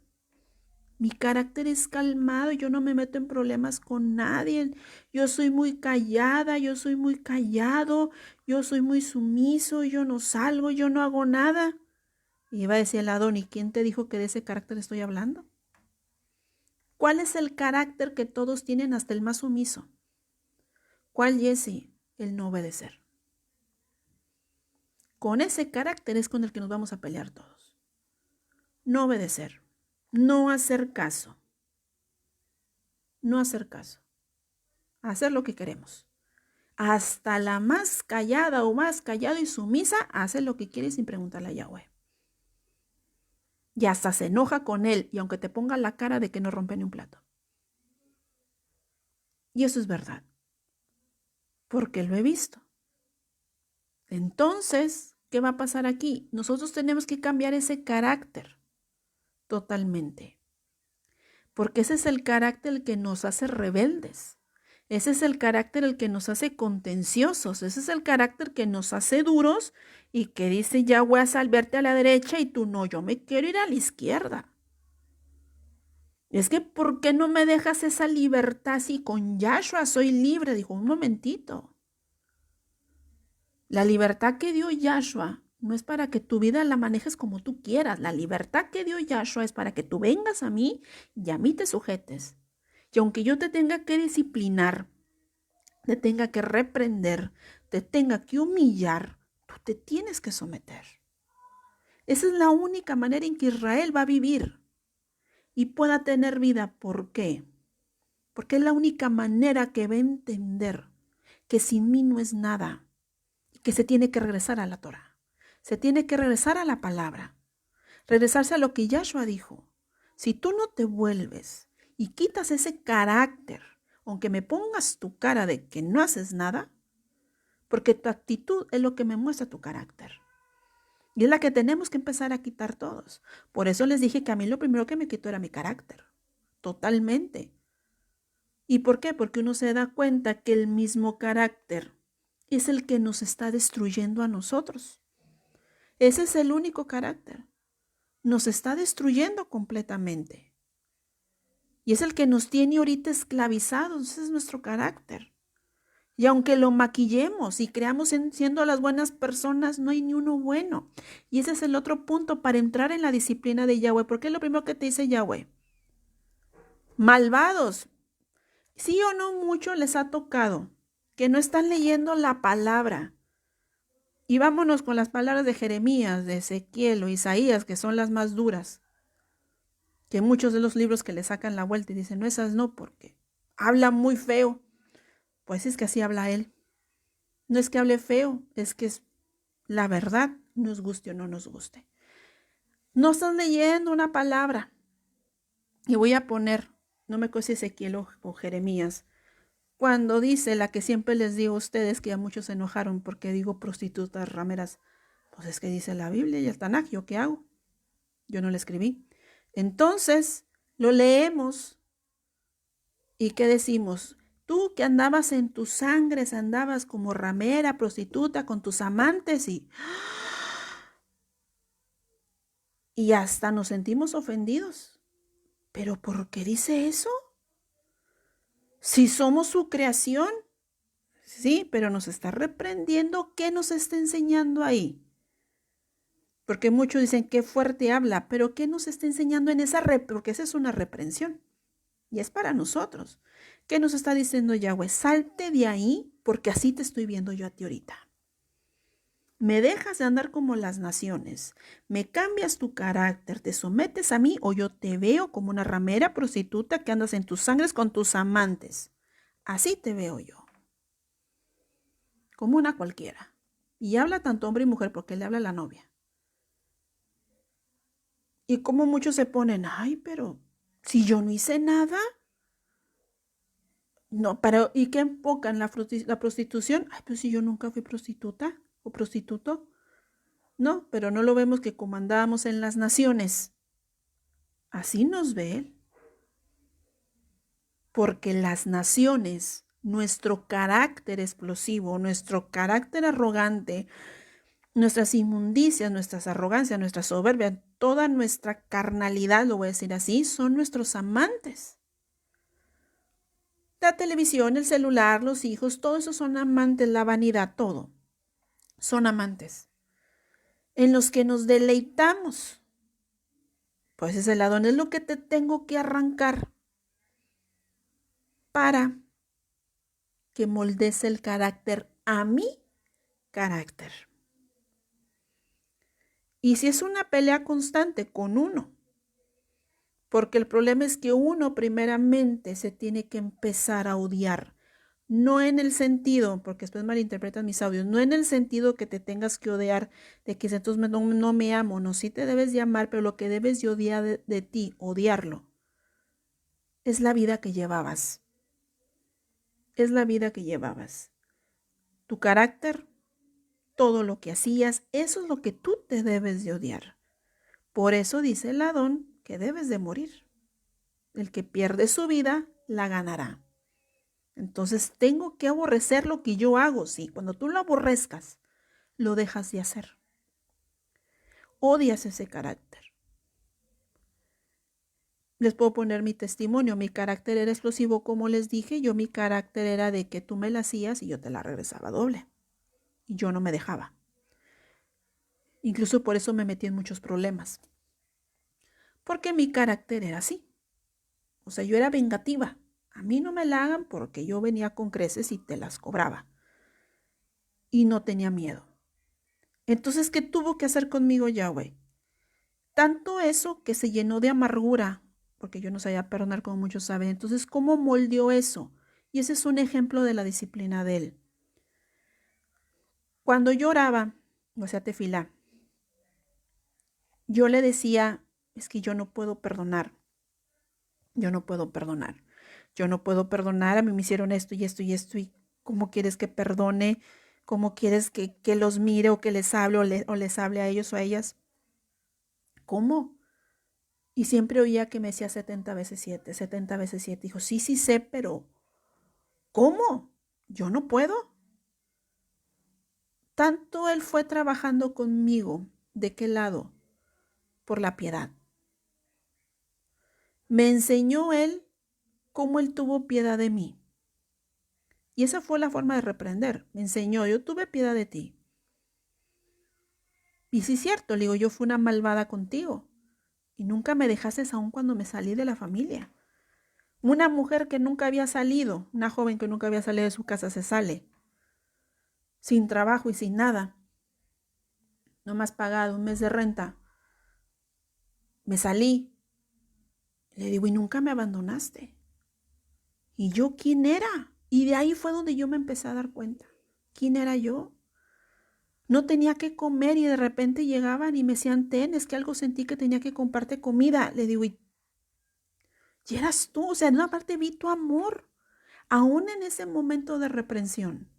Mi carácter es calmado, yo no me meto en problemas con nadie. Yo soy muy callada, yo soy muy callado, yo soy muy sumiso, yo no salgo, yo no hago nada. Y iba a decir el Adón, ¿y quién te dijo que de ese carácter estoy hablando? ¿Cuál es el carácter que todos tienen, hasta el más sumiso? ¿Cuál, Jessy? El no obedecer. Con ese carácter es con el que nos vamos a pelear todos. No obedecer, no hacer caso, hacer lo que queremos. Hasta la más callada o más callado y sumisa hace lo que quiere sin preguntarle a Yahweh. Y hasta se enoja con él, y aunque te ponga la cara de que no rompe ni un plato. Y eso es verdad, porque lo he visto. Entonces, ¿qué va a pasar aquí? Nosotros tenemos que cambiar ese carácter totalmente, porque ese es el carácter el que nos hace rebeldes. Ese es el carácter el que nos hace contenciosos, ese es el carácter que nos hace duros y que dice, ya voy a salvarte a la derecha y tú no, yo me quiero ir a la izquierda. Es que, ¿por qué no me dejas esa libertad si con Yahshua soy libre? Dijo, un momentito. La libertad que dio Yahshua no es para que tu vida la manejes como tú quieras. La libertad que dio Yahshua es para que tú vengas a mí y a mí te sujetes. Y aunque yo te tenga que disciplinar, te tenga que reprender, te tenga que humillar, tú te tienes que someter. Esa es la única manera en que Israel va a vivir y pueda tener vida. ¿Por qué? Porque es la única manera que va a entender que sin mí no es nada y que se tiene que regresar a la Torah. Se tiene que regresar a la palabra, regresarse a lo que Yahshua dijo. Si tú no te vuelves y quitas ese carácter, aunque me pongas tu cara de que no haces nada, porque tu actitud es lo que me muestra tu carácter. Y es la que tenemos que empezar a quitar todos. Por eso les dije que a mí lo primero que me quitó era mi carácter, totalmente. ¿Y por qué? Porque uno se da cuenta que el mismo carácter es el que nos está destruyendo a nosotros. Ese es el único carácter. Nos está destruyendo completamente. Y es el que nos tiene ahorita esclavizados. Ese es nuestro carácter. Y aunque lo maquillemos y creamos siendo las buenas personas, no hay ni uno bueno. Y ese es el otro punto para entrar en la disciplina de Yahweh. Porque es lo primero que te dice Yahweh. Malvados. Sí o no mucho les ha tocado que no están leyendo la palabra. Y vámonos con las palabras de Jeremías, de Ezequiel o Isaías, que son las más duras. Que muchos de los libros que le sacan la vuelta y dicen, no, esas no, porque habla muy feo. Pues es que así habla él. No es que hable feo, es que es la verdad, nos guste o no nos guste. No están leyendo una palabra. Y voy a poner, no me acuerdo si Ezequiel o Jeremías, cuando dice la que siempre les digo a ustedes, que ya muchos se enojaron porque digo prostitutas, rameras. Pues es que dice la Biblia y el Tanaj, ¿yo qué hago? Yo no le escribí. Entonces, lo leemos y ¿qué decimos? Tú que andabas en tus sangres, andabas como ramera, prostituta, con tus amantes y hasta nos sentimos ofendidos. ¿Pero por qué dice eso? Si somos su creación. Sí, pero nos está reprendiendo. ¿Qué nos está enseñando ahí? Porque muchos dicen qué fuerte habla, pero ¿qué nos está enseñando en esa porque esa es una reprensión y es para nosotros. ¿Qué nos está diciendo Yahweh? Salte de ahí porque así te estoy viendo yo a ti ahorita. Me dejas de andar como las naciones, me cambias tu carácter, te sometes a mí o yo te veo como una ramera prostituta que andas en tus sangres con tus amantes. Así te veo yo, como una cualquiera. Y habla tanto hombre y mujer porque le habla a la novia. Y como muchos se ponen, ay, pero si yo no hice nada. No, pero ¿y qué enfocan la prostitución? Ay, pues si yo nunca fui prostituta o prostituto. No, pero no lo vemos que como andábamos en las naciones. Así nos ve él. Porque las naciones, nuestro carácter explosivo, nuestro carácter arrogante, nuestras inmundicias, nuestras arrogancias, nuestra soberbia, toda nuestra carnalidad, lo voy a decir así, son nuestros amantes. La televisión, el celular, los hijos, todo eso son amantes, la vanidad, todo. Son amantes en los que nos deleitamos. Pues ese lado es lo que te tengo que arrancar para que moldees el carácter a mi carácter. Y si es una pelea constante con uno, porque el problema es que uno primeramente se tiene que empezar a odiar. No en el sentido, porque después malinterpretan mis audios, no en el sentido que te tengas que odiar, de que entonces no me amo, no, sí te debes de amar, pero lo que debes de odiar de ti, odiarlo, es la vida que llevabas. Es la vida que llevabas. Tu carácter, todo lo que hacías, eso es lo que tú te debes de odiar. Por eso dice el Adón que debes de morir. El que pierde su vida, la ganará. Entonces tengo que aborrecer lo que yo hago, sí. Cuando tú lo aborrezcas, lo dejas de hacer. Odias ese carácter. Les puedo poner mi testimonio. Mi carácter era explosivo, como les dije. Mi carácter era de que tú me la hacías y yo te la regresaba doble. Y yo no me dejaba. Incluso por eso me metí en muchos problemas. Porque mi carácter era así. O sea, yo era vengativa. A mí no me la hagan porque yo venía con creces y te las cobraba. Y no tenía miedo. Entonces, ¿qué tuvo que hacer conmigo Yahweh? Tanto eso que se llenó de amargura, porque yo no sabía perdonar como muchos saben. Entonces, ¿cómo moldeó eso? Y ese es un ejemplo de la disciplina de él. Cuando yo oraba, o sea, tefilá, yo le decía, es que yo no puedo perdonar. Yo no puedo perdonar. Yo no puedo perdonar, a mí me hicieron esto y esto y esto, y ¿cómo quieres que perdone? ¿Cómo quieres que los mire o que les hable o les hable a ellos o a ellas? ¿Cómo? Y siempre oía que me decía 70 veces 7, 70 veces 7. Dijo, sí sé, pero ¿cómo? Yo no puedo. Tanto él fue trabajando conmigo. ¿De qué lado? Por la piedad. Me enseñó él cómo Él tuvo piedad de mí. Y esa fue la forma de reprender. Me enseñó, yo tuve piedad de ti. Y sí es cierto, le digo, yo fui una malvada contigo. Y nunca me dejaste aún cuando me salí de la familia. Una mujer que nunca había salido, una joven que nunca había salido de su casa se sale. Sin trabajo y sin nada. No me has pagado un mes de renta. Me salí. Le digo, y nunca me abandonaste. ¿Y yo quién era? Y de ahí fue donde yo me empecé a dar cuenta. ¿Quién era yo? No tenía que comer y de repente llegaban y me decían, es que algo sentí que tenía que comprarte comida. Le digo, y eras tú, o sea, en una parte vi tu amor, aún en ese momento de reprensión.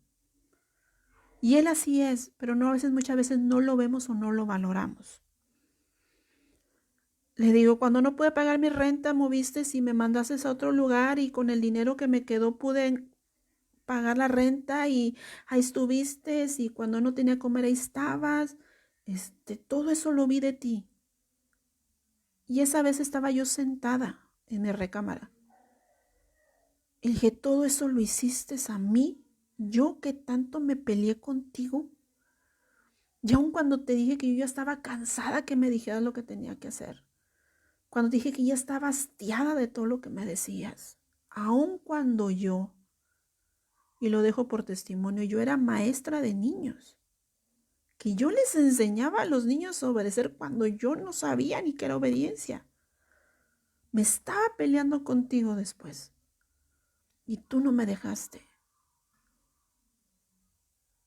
Y Él así es, pero no, muchas veces no lo vemos o no lo valoramos. Le digo, cuando no pude pagar mi renta, moviste y me mandaste a otro lugar y con el dinero que me quedó pude pagar la renta y ahí estuviste y cuando no tenía que comer ahí estabas. Todo eso lo vi de ti. Y esa vez estaba yo sentada en mi recámara. Y dije, todo eso lo hiciste a mí, yo que tanto me peleé contigo. Y aun cuando te dije que yo ya estaba cansada que me dijeras lo que tenía que hacer. Cuando dije que ya estaba hastiada de todo lo que me decías. Aun cuando yo, y lo dejo por testimonio, yo era maestra de niños. Que yo les enseñaba a los niños a obedecer cuando yo no sabía ni qué era obediencia. Me estaba peleando contigo después. Y tú no me dejaste.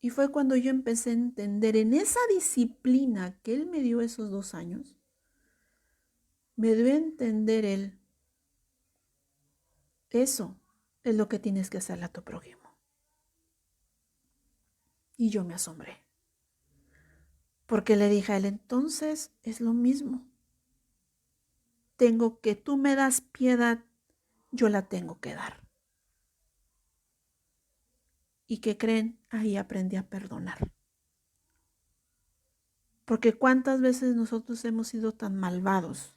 Y fue cuando yo empecé a entender en esa disciplina que Él me dio esos 2 años. Me dio a entender Él. Eso es lo que tienes que hacerle a tu prójimo. Y yo me asombré. Porque le dije a Él, entonces es lo mismo. Tú me das piedad, yo la tengo que dar. ¿Y qué creen? Ahí aprendí a perdonar. Porque cuántas veces nosotros hemos sido tan malvados.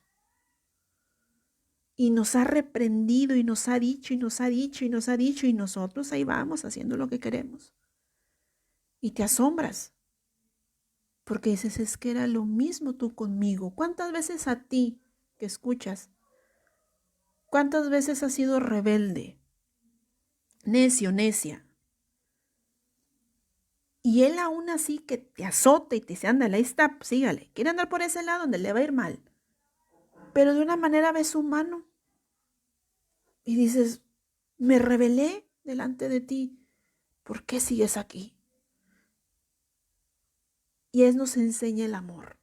Y nos ha reprendido y nos ha dicho y nos ha dicho y nos ha dicho y nosotros ahí vamos haciendo lo que queremos. Y te asombras. Porque dices, es que era lo mismo tú conmigo. ¿Cuántas veces a ti que escuchas? ¿Cuántas veces has sido rebelde? Necio, necia. Y Él aún así que te azota y te dice, ándale, ahí está, sígale. Quiere andar por ese lado donde le va a ir mal. Pero de una manera ves humano. Y dices, me rebelé delante de ti. ¿Por qué sigues aquí? Y Él nos enseña el amor.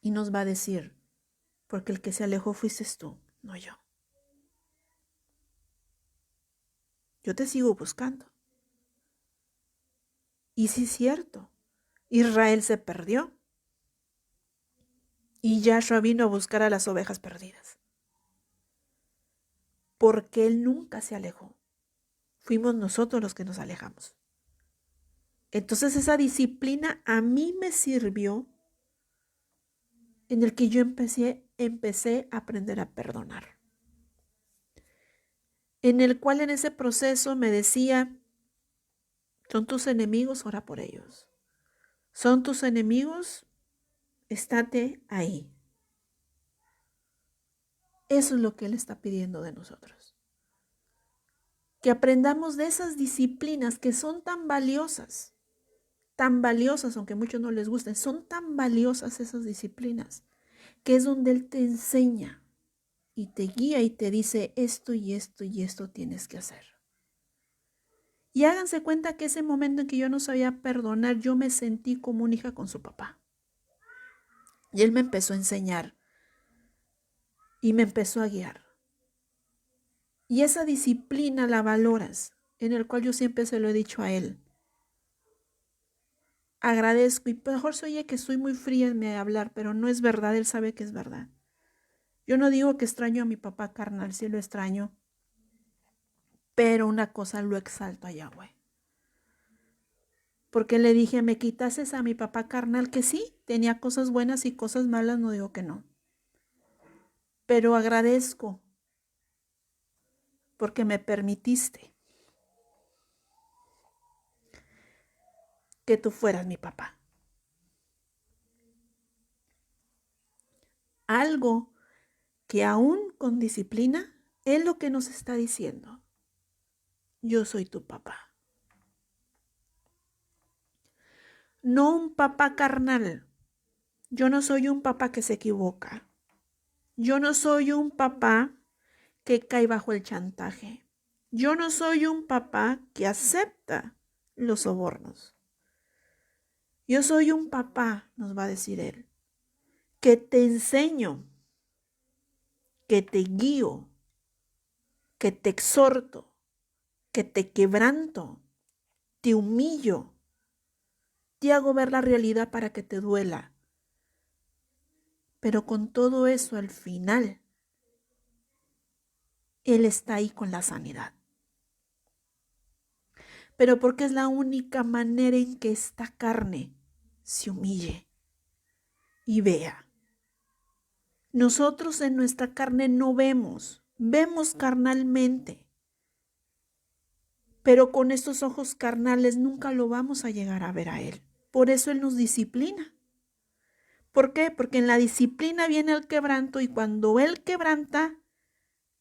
Y nos va a decir, porque el que se alejó fuiste tú, no yo. Yo te sigo buscando. Y sí es cierto, Israel se perdió. Y Yahshua vino a buscar a las ovejas perdidas. Porque Él nunca se alejó. Fuimos nosotros los que nos alejamos. Entonces esa disciplina a mí me sirvió en el que yo empecé a aprender a perdonar. En el cual en ese proceso me decía, son tus enemigos, ora por ellos. Son tus enemigos, estate ahí. Eso es lo que Él está pidiendo de nosotros. Que aprendamos de esas disciplinas que son tan valiosas, aunque a muchos no les gusten, son tan valiosas esas disciplinas, que es donde Él te enseña y te guía y te dice esto y esto y esto tienes que hacer. Y háganse cuenta que ese momento en que yo no sabía perdonar, yo me sentí como una hija con su papá. Y Él me empezó a enseñar y me empezó a guiar. Y esa disciplina la valoras, en el cual yo siempre se lo he dicho a Él. Agradezco y mejor se oye que soy muy fría en mi hablar, pero no es verdad, Él sabe que es verdad. Yo no digo que extraño a mi papá carnal, sí lo extraño, pero una cosa lo exalto a Yahweh. Porque le dije, me quitases a mi papá carnal, que sí, tenía cosas buenas y cosas malas, no digo que no. Pero agradezco porque me permitiste que tú fueras mi papá. Algo que aún con disciplina es lo que nos está diciendo. Yo soy tu papá. No un papá carnal. Yo no soy un papá que se equivoca. Yo no soy un papá que cae bajo el chantaje. Yo no soy un papá que acepta los sobornos. Yo soy un papá, nos va a decir él, que te enseño, que te guío, que te exhorto, que te quebranto, te humillo, te hago ver la realidad para que te duela. Pero con todo eso al final, Él está ahí con la sanidad. Pero porque es la única manera en que esta carne se humille y vea. Nosotros en nuestra carne no vemos, vemos carnalmente. Pero con estos ojos carnales nunca lo vamos a llegar a ver a Él. Por eso Él nos disciplina. ¿Por qué? Porque en la disciplina viene el quebranto y cuando Él quebranta,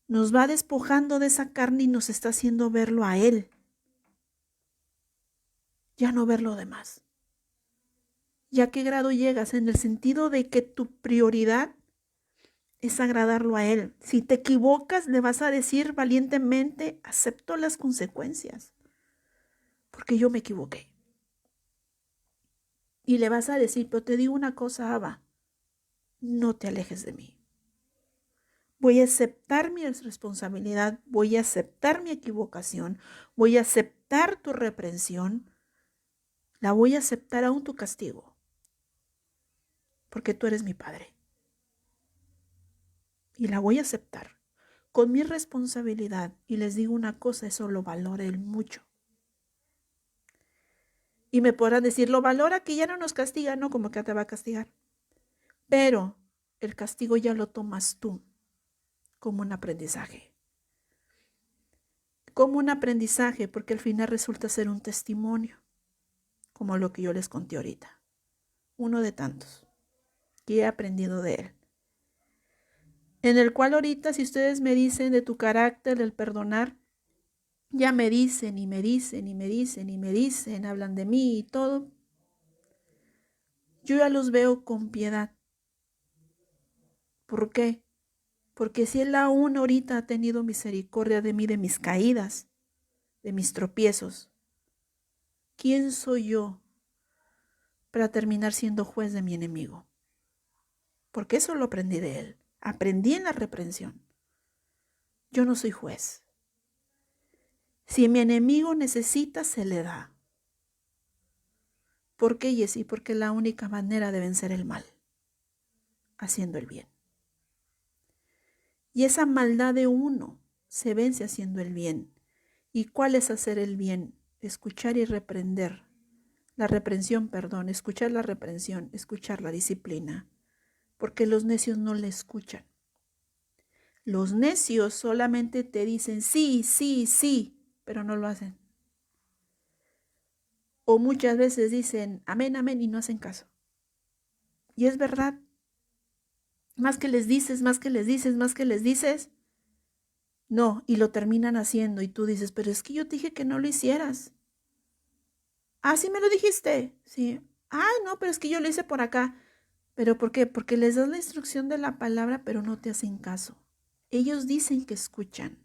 nos va despojando de esa carne y nos está haciendo verlo a Él. Ya no ver lo demás. ¿Y a qué grado llegas? En el sentido de que tu prioridad es agradarlo a Él. Si te equivocas, le vas a decir valientemente, acepto las consecuencias, porque yo me equivoqué. Y le vas a decir, pero te digo una cosa, Abba, no te alejes de mí. Voy a aceptar mi responsabilidad, voy a aceptar mi equivocación, voy a aceptar tu reprensión, la voy a aceptar aún tu castigo, porque tú eres mi Padre. Y la voy a aceptar con mi responsabilidad. Y les digo una cosa, eso lo valora Él mucho. Y me podrán decir, lo valora que ya no nos castiga, no, como que te va a castigar. Pero el castigo ya lo tomas tú como un aprendizaje. Como un aprendizaje, porque al final resulta ser un testimonio, como lo que yo les conté ahorita. Uno de tantos que he aprendido de Él. En el cual ahorita, si ustedes me dicen de tu carácter, del perdonar, ya me dicen y me dicen y me dicen y me dicen, hablan de mí y todo. Yo ya los veo con piedad. ¿Por qué? Porque si Él aún ahorita ha tenido misericordia de mí, de mis caídas, de mis tropiezos, ¿quién soy yo para terminar siendo juez de mi enemigo? Porque eso lo aprendí de Él. Aprendí en la reprensión. Yo no soy juez. Si mi enemigo necesita, se le da. ¿Por qué, Jessy? Porque es la única manera de vencer el mal, haciendo el bien. Y esa maldad de uno se vence haciendo el bien. ¿Y cuál es hacer el bien? Escuchar y reprender. La reprensión, perdón, escuchar la reprensión, escuchar la disciplina. Porque los necios no le escuchan. Los necios solamente te dicen sí, sí, sí, pero no lo hacen. O muchas veces dicen amén, amén y no hacen caso. Y es verdad. Más que les dices, más que les dices, más que les dices. No, y lo terminan haciendo y tú dices, pero es que yo te dije que no lo hicieras. Ah, sí me lo dijiste. Sí. Ah, no, pero es que yo lo hice por acá. ¿Pero por qué? Porque les das la instrucción de la palabra, pero no te hacen caso. Ellos dicen que escuchan,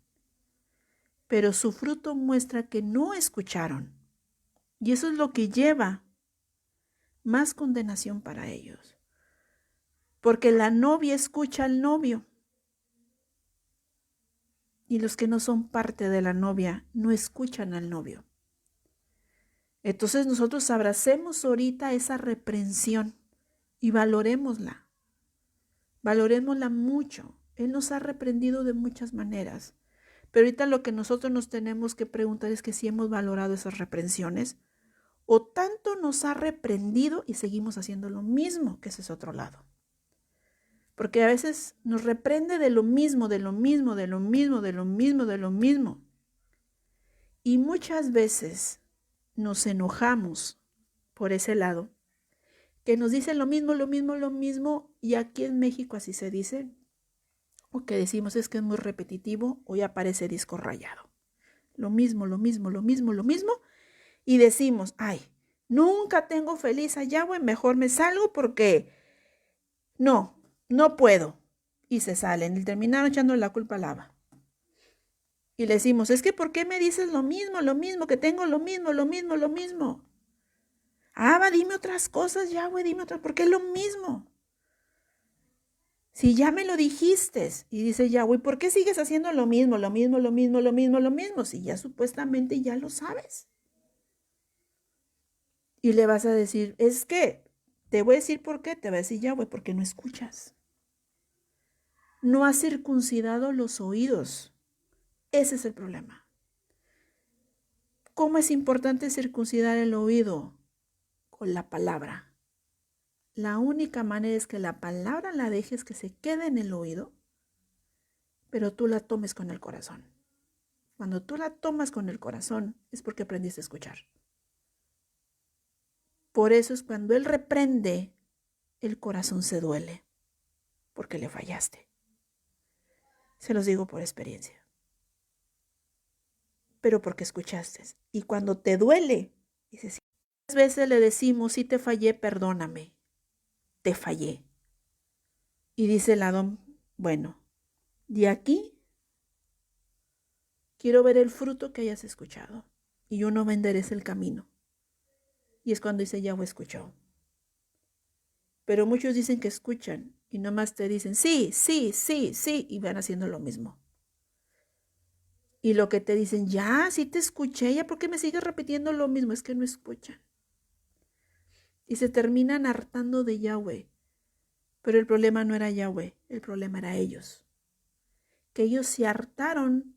pero su fruto muestra que no escucharon. Y eso es lo que lleva más condenación para ellos. Porque la novia escucha al novio. Y los que no son parte de la novia no escuchan al novio. Entonces nosotros abracemos ahorita esa reprensión y valorémosla. Valorémosla mucho. Él nos ha reprendido de muchas maneras. Pero ahorita lo que nosotros nos tenemos que preguntar es que si hemos valorado esas reprensiones o tanto nos ha reprendido y seguimos haciendo lo mismo, que ese es otro lado. Porque a veces nos reprende de lo mismo, de lo mismo, de lo mismo, de lo mismo, de lo mismo. Y muchas veces nos enojamos por ese lado, que nos dicen lo mismo, lo mismo, lo mismo, y aquí en México así se dice, o que decimos es que es muy repetitivo o ya parece disco rayado. Lo mismo, lo mismo, lo mismo, lo mismo, y decimos, ay, nunca tengo feliz a Yahweh, mejor me salgo porque no puedo. Y se salen y terminaron echando la culpa al Abba. Y le decimos, es que ¿por qué me dices lo mismo, que tengo lo mismo, lo mismo, lo mismo? Abba, dime otras cosas, Yahweh, dime otras, ¿por qué es lo mismo? Si ya me lo dijiste. Y dice Yahweh, ¿por qué sigues haciendo lo mismo, lo mismo, lo mismo, lo mismo, lo mismo? Si ya supuestamente ya lo sabes. Y le vas a decir, es que, te voy a decir por qué, te va a decir Yahweh, porque no escuchas. No has circuncidado los oídos. Ese es el problema. ¿Cómo es importante circuncidar el oído? Con la palabra. La única manera es que la palabra la dejes que se quede en el oído, pero tú la tomes con el corazón. Cuando tú la tomas con el corazón es porque aprendiste a escuchar. Por eso es cuando Él reprende, el corazón se duele, porque le fallaste. Se los digo por experiencia. Pero porque escuchaste. Y cuando te duele, dices, muchas veces le decimos, sí te fallé, perdóname, te fallé. Y dice el Adón, bueno, de aquí quiero ver el fruto que hayas escuchado. Y uno va a enderezar el camino. Y es cuando dice, Yahweh escuchó. Pero muchos dicen que escuchan y nomás te dicen, sí, sí, sí, sí, y van haciendo lo mismo. Y lo que te dicen, ya, sí te escuché, ya, ¿por qué me sigues repitiendo lo mismo? Es que no escuchan. Y se terminan hartando de Yahweh. Pero el problema no era Yahweh, el problema era ellos. Que ellos se hartaron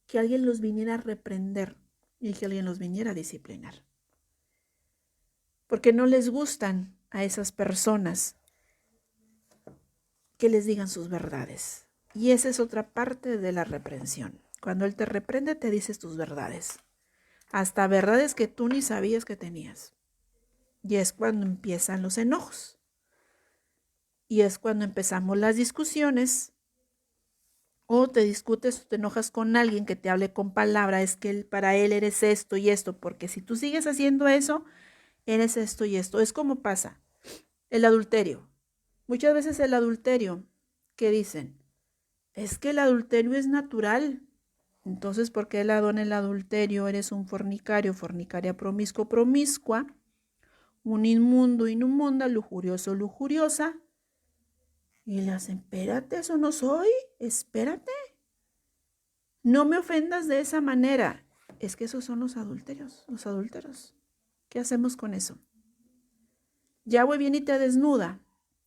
que alguien los viniera a reprender y que alguien los viniera a disciplinar. Porque no les gustan a esas personas que les digan sus verdades. Y esa es otra parte de la reprensión. Cuando Él te reprende, te dices tus verdades. Hasta verdades que tú ni sabías que tenías. Y es cuando empiezan los enojos. Y es cuando empezamos las discusiones. O te discutes o te enojas con alguien que te hable con palabra. Es que para él eres esto y esto. Porque si tú sigues haciendo eso, eres esto y esto. Es como pasa el adulterio. Muchas veces el adulterio, ¿qué dicen? Es que el adulterio es natural. Entonces, ¿por qué el Adón el adulterio? Eres un fornicario, fornicaria promiscuo, promiscua, un inmundo, inmunda, lujurioso, lujuriosa. Y le hacen, espérate, eso no soy, espérate. No me ofendas de esa manera. Es que esos son los adúlteros, los adúlteros. ¿Qué hacemos con eso? Yahweh viene y te desnuda,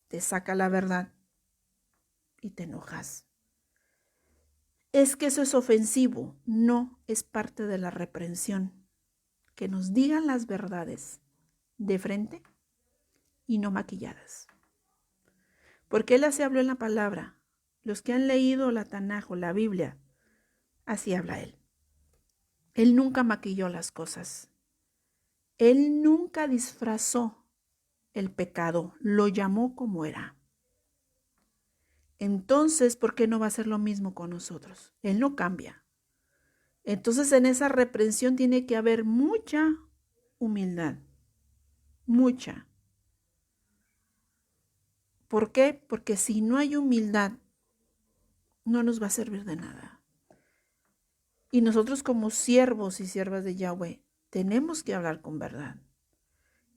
te saca la verdad y te enojas. Es que eso es ofensivo. No, es parte de la reprensión. Que nos digan las verdades de frente y no maquilladas. Porque Él así habló en la palabra. Los que han leído la Tanaj o la Biblia, así habla Él. Él nunca maquilló las cosas. Él nunca disfrazó el pecado, lo llamó como era. Entonces, ¿por qué no va a ser lo mismo con nosotros? Él no cambia. Entonces, en esa reprensión tiene que haber mucha humildad, mucha. ¿Por qué? Porque si no hay humildad, no nos va a servir de nada. Y nosotros como siervos y siervas de Yahweh, tenemos que hablar con verdad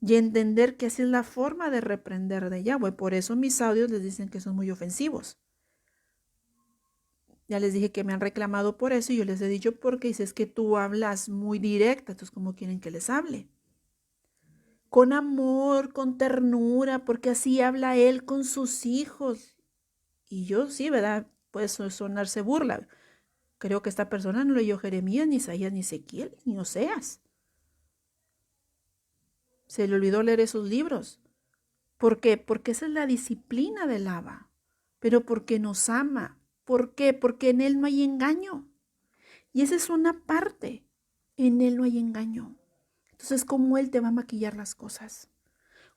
y entender que así es la forma de reprender de Yahweh. Por eso mis audios les dicen que son muy ofensivos. Ya les dije que me han reclamado por eso y yo les he dicho porque dices que tú hablas muy directa, entonces ¿cómo quieren que les hable? Con amor, con ternura, porque así habla Él con sus hijos. Y yo sí, ¿verdad? Puede sonarse burla. Creo que esta persona no leyó Jeremías, ni Isaías, ni Ezequiel, ni Oseas. Se le olvidó leer esos libros. ¿Por qué? Porque esa es la disciplina del Abba. pero porque nos ama. ¿Por qué? Porque en Él no hay engaño. Y esa es una parte. En Él no hay engaño. Entonces, ¿cómo Él te va a maquillar las cosas?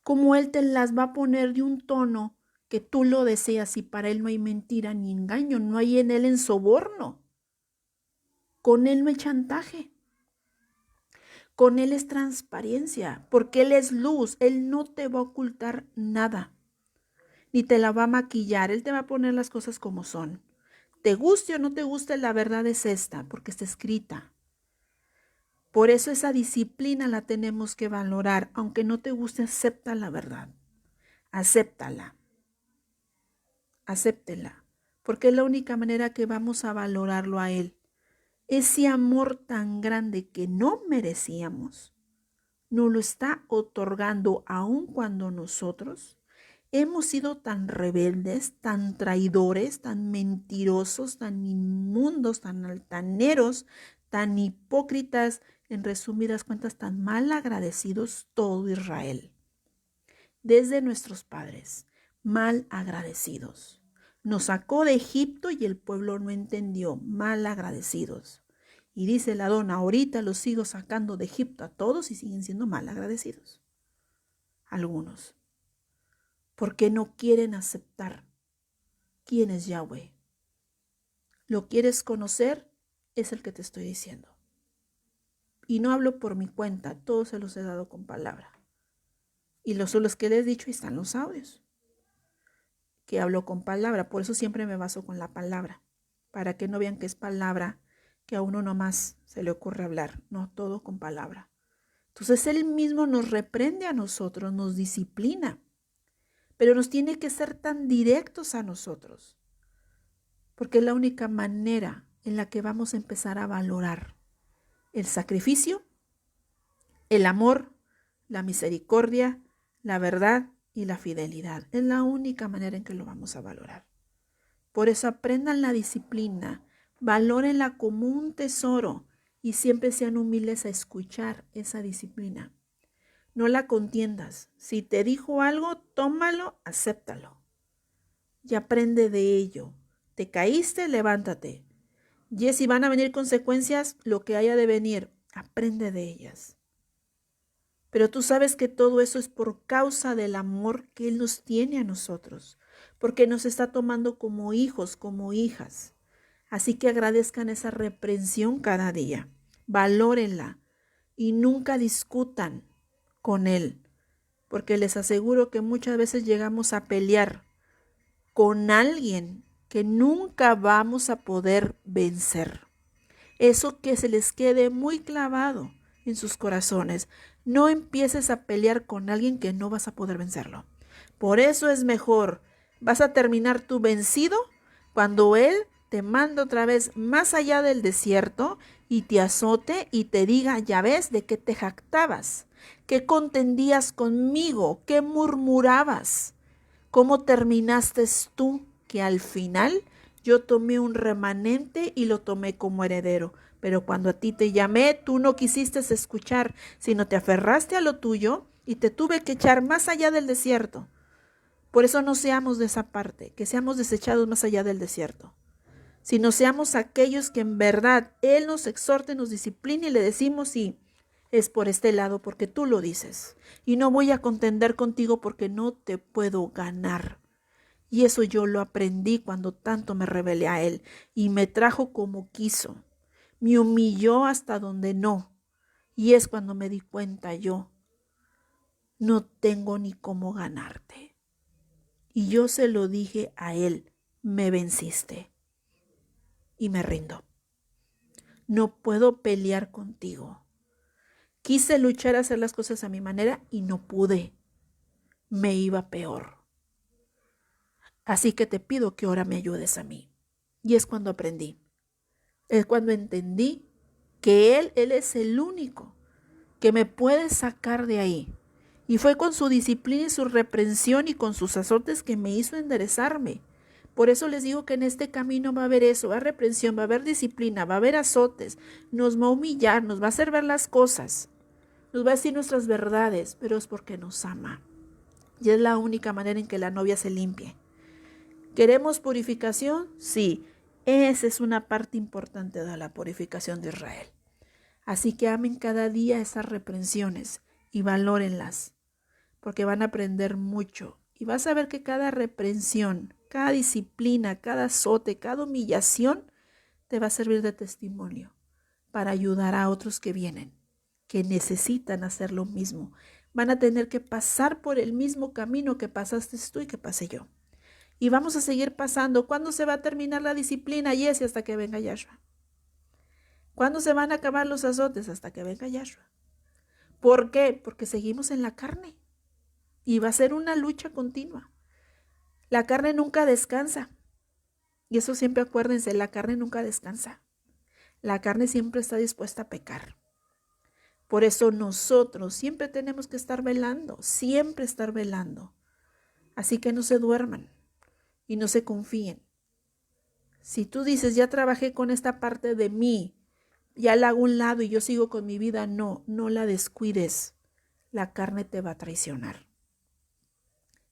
¿Cómo Él te las va a poner de un tono que tú lo deseas y para Él no hay mentira ni engaño? No hay en Él en soborno. Con Él no hay chantaje. Con Él es transparencia, porque Él es luz. Él no te va a ocultar nada, ni te la va a maquillar. Él te va a poner las cosas como son. Te guste o no te guste, la verdad es esta, porque está escrita. Por eso esa disciplina la tenemos que valorar. Aunque no te guste, acepta la verdad. Acéptala. Acéptela. Porque es la única manera que vamos a valorarlo a Él. Ese amor tan grande que no merecíamos, nos lo está otorgando aun cuando nosotros hemos sido tan rebeldes, tan traidores, tan mentirosos, tan inmundos, tan altaneros, tan hipócritas, en resumidas cuentas, tan mal agradecidos todo Israel. Desde nuestros padres, mal agradecidos. Nos sacó de Egipto y el pueblo no entendió, mal agradecidos. Y dice el Adón, ahorita los sigo sacando de Egipto a todos y siguen siendo mal agradecidos. Algunos. Porque no quieren aceptar quién es Yahweh. ¿Lo quieres conocer? Es el que te estoy diciendo. Y no hablo por mi cuenta, todos se los he dado con palabra. Y los que les he dicho, están los audios. Que hablo con palabra, por eso siempre me baso con la palabra. Para que no vean que es palabra que a uno nomás se le ocurre hablar. No, todo con palabra. Entonces Él mismo nos reprende a nosotros, nos disciplina. Pero nos tiene que ser tan directos a nosotros. Porque es la única manera en la que vamos a empezar a valorar el sacrificio, el amor, la misericordia, la verdad y la fidelidad. Es la única manera en que lo vamos a valorar. Por eso aprendan la disciplina, valórenla como un tesoro y siempre sean humildes a escuchar esa disciplina. No la contiendas. Si te dijo algo, tómalo, acéptalo. Y aprende de ello. Te caíste, levántate. Y si van a venir consecuencias, lo que haya de venir, aprende de ellas. Pero tú sabes que todo eso es por causa del amor que Él nos tiene a nosotros, porque nos está tomando como hijos, como hijas. Así que agradezcan esa reprensión cada día, valórenla y nunca discutan con Él, porque les aseguro que muchas veces llegamos a pelear con alguien que nunca vamos a poder vencer. Eso que se les quede muy clavado en sus corazones. No empieces a pelear con alguien que no vas a poder vencerlo. Por eso es mejor, vas a terminar tú vencido cuando Él te manda otra vez más allá del desierto y te azote y te diga, ya ves, de qué te jactabas, qué contendías conmigo, qué murmurabas, cómo terminaste tú, que al final yo tomé un remanente y lo tomé como heredero. Pero cuando a ti te llamé, tú no quisiste escuchar, sino te aferraste a lo tuyo y te tuve que echar más allá del desierto. Por eso no seamos de esa parte, que seamos desechados más allá del desierto, sino seamos aquellos que en verdad Él nos exhorte, nos discipline y le decimos sí, es por este lado porque tú lo dices. Y no voy a contender contigo porque no te puedo ganar. Y eso yo lo aprendí cuando tanto me rebelé a Él y me trajo como quiso. Me humilló hasta donde no. Y es cuando me di cuenta yo, no tengo ni cómo ganarte. Y yo se lo dije a Él, me venciste. Y me rindo. No puedo pelear contigo. Quise luchar a hacer las cosas a mi manera y no pude. Me iba peor. Así que te pido que ahora me ayudes a mí. Y es cuando aprendí. Es cuando entendí que Él es el único que me puede sacar de ahí. Y fue con su disciplina y su reprensión y con sus azotes que me hizo enderezarme. Por eso les digo que en este camino va a haber eso, va a haber reprensión, va a haber disciplina, va a haber azotes, nos va a humillar, nos va a hacer ver las cosas, nos va a decir nuestras verdades, pero es porque nos ama. Y es la única manera en que la novia se limpie. ¿Queremos purificación? Sí, esa es una parte importante de la purificación de Israel. Así que amen cada día esas reprensiones y valórenlas, porque van a aprender mucho. Y vas a ver que cada reprensión, cada disciplina, cada azote, cada humillación te va a servir de testimonio para ayudar a otros que vienen, que necesitan hacer lo mismo. Van a tener que pasar por el mismo camino que pasaste tú y que pasé yo. Y vamos a seguir pasando. ¿Cuándo se va a terminar la disciplina, Jesse? Hasta que venga Yahshua. ¿Cuándo se van a acabar los azotes? Hasta que venga Yahshua. ¿Por qué? Porque seguimos en la carne. Y va a ser una lucha continua. La carne nunca descansa. Y eso siempre acuérdense, la carne nunca descansa. La carne siempre está dispuesta a pecar. Por eso nosotros siempre tenemos que estar velando, siempre estar velando. Así que no se duerman y no se confíen. Si tú dices, ya trabajé con esta parte de mí, ya la hago a un lado y yo sigo con mi vida, no la descuides. La carne te va a traicionar.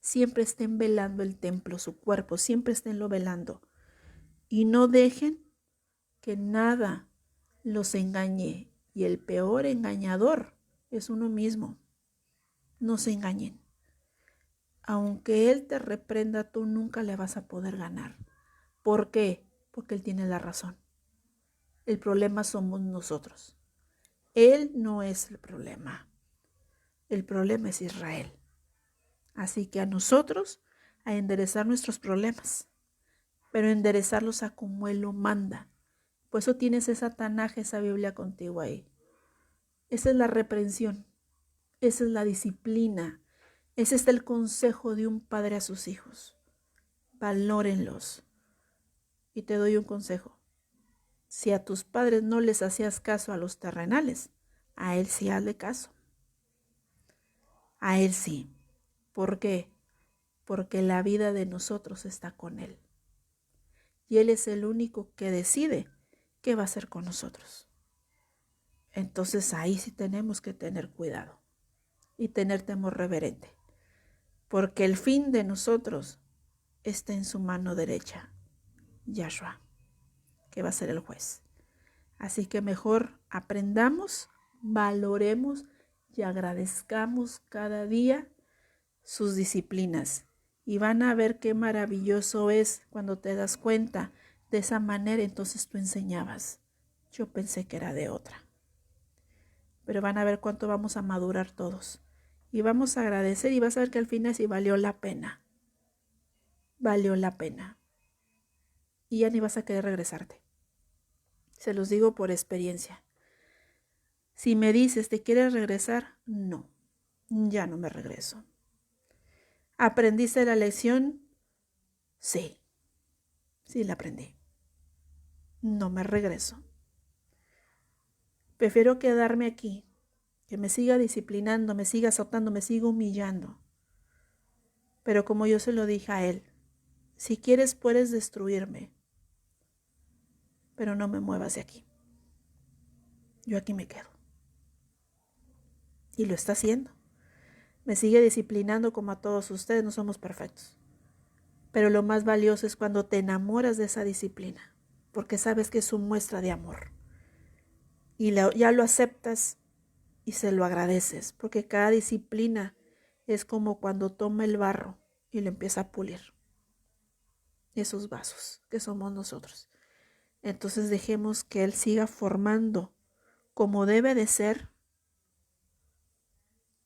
Siempre estén velando el templo, su cuerpo, siempre esténlo velando. Y no dejen que nada los engañe. Y el peor engañador es uno mismo. No se engañen. Aunque Él te reprenda, tú nunca le vas a poder ganar. ¿Por qué? Porque Él tiene la razón. El problema somos nosotros. Él no es el problema. El problema es Israel. Así que a nosotros a enderezar nuestros problemas, pero enderezarlos a como Él lo manda. Por eso tienes esa Tanaj, esa Biblia contigo ahí. Esa es la reprensión, esa es la disciplina, ese es el consejo de un padre a sus hijos. Valórenlos. Y te doy un consejo. Si a tus padres no les hacías caso a los terrenales, a Él sí hazle caso. A Él sí. ¿Por qué? Porque la vida de nosotros está con Él. Y Él es el único que decide qué va a hacer con nosotros. Entonces ahí sí tenemos que tener cuidado y tener temor reverente. Porque el fin de nosotros está en su mano derecha, Yahshua, que va a ser el juez. Así que mejor aprendamos, valoremos y agradezcamos cada día sus disciplinas. Y van a ver qué maravilloso es cuando te das cuenta de esa manera. Entonces tú enseñabas. Yo pensé que era de otra. Pero van a ver cuánto vamos a madurar todos. Y vamos a agradecer y vas a ver que al final sí valió la pena. Valió la pena. Y ya ni vas a querer regresarte. Se los digo por experiencia. Si me dices, ¿te quieres regresar? No, ya no me regreso. ¿Aprendiste la lección? Sí, sí la aprendí. No me regreso. Prefiero quedarme aquí, que me siga disciplinando, me siga azotando, me siga humillando. Pero como yo se lo dije a él, si quieres puedes destruirme, pero no me muevas de aquí. Yo aquí me quedo. Y lo está haciendo. Me sigue disciplinando como a todos ustedes, no somos perfectos. Pero lo más valioso es cuando te enamoras de esa disciplina, porque sabes que es una muestra de amor. Y ya lo aceptas y se lo agradeces, porque cada disciplina es como cuando toma el barro y lo empieza a pulir. Esos vasos que somos nosotros. Entonces dejemos que Él siga formando como debe de ser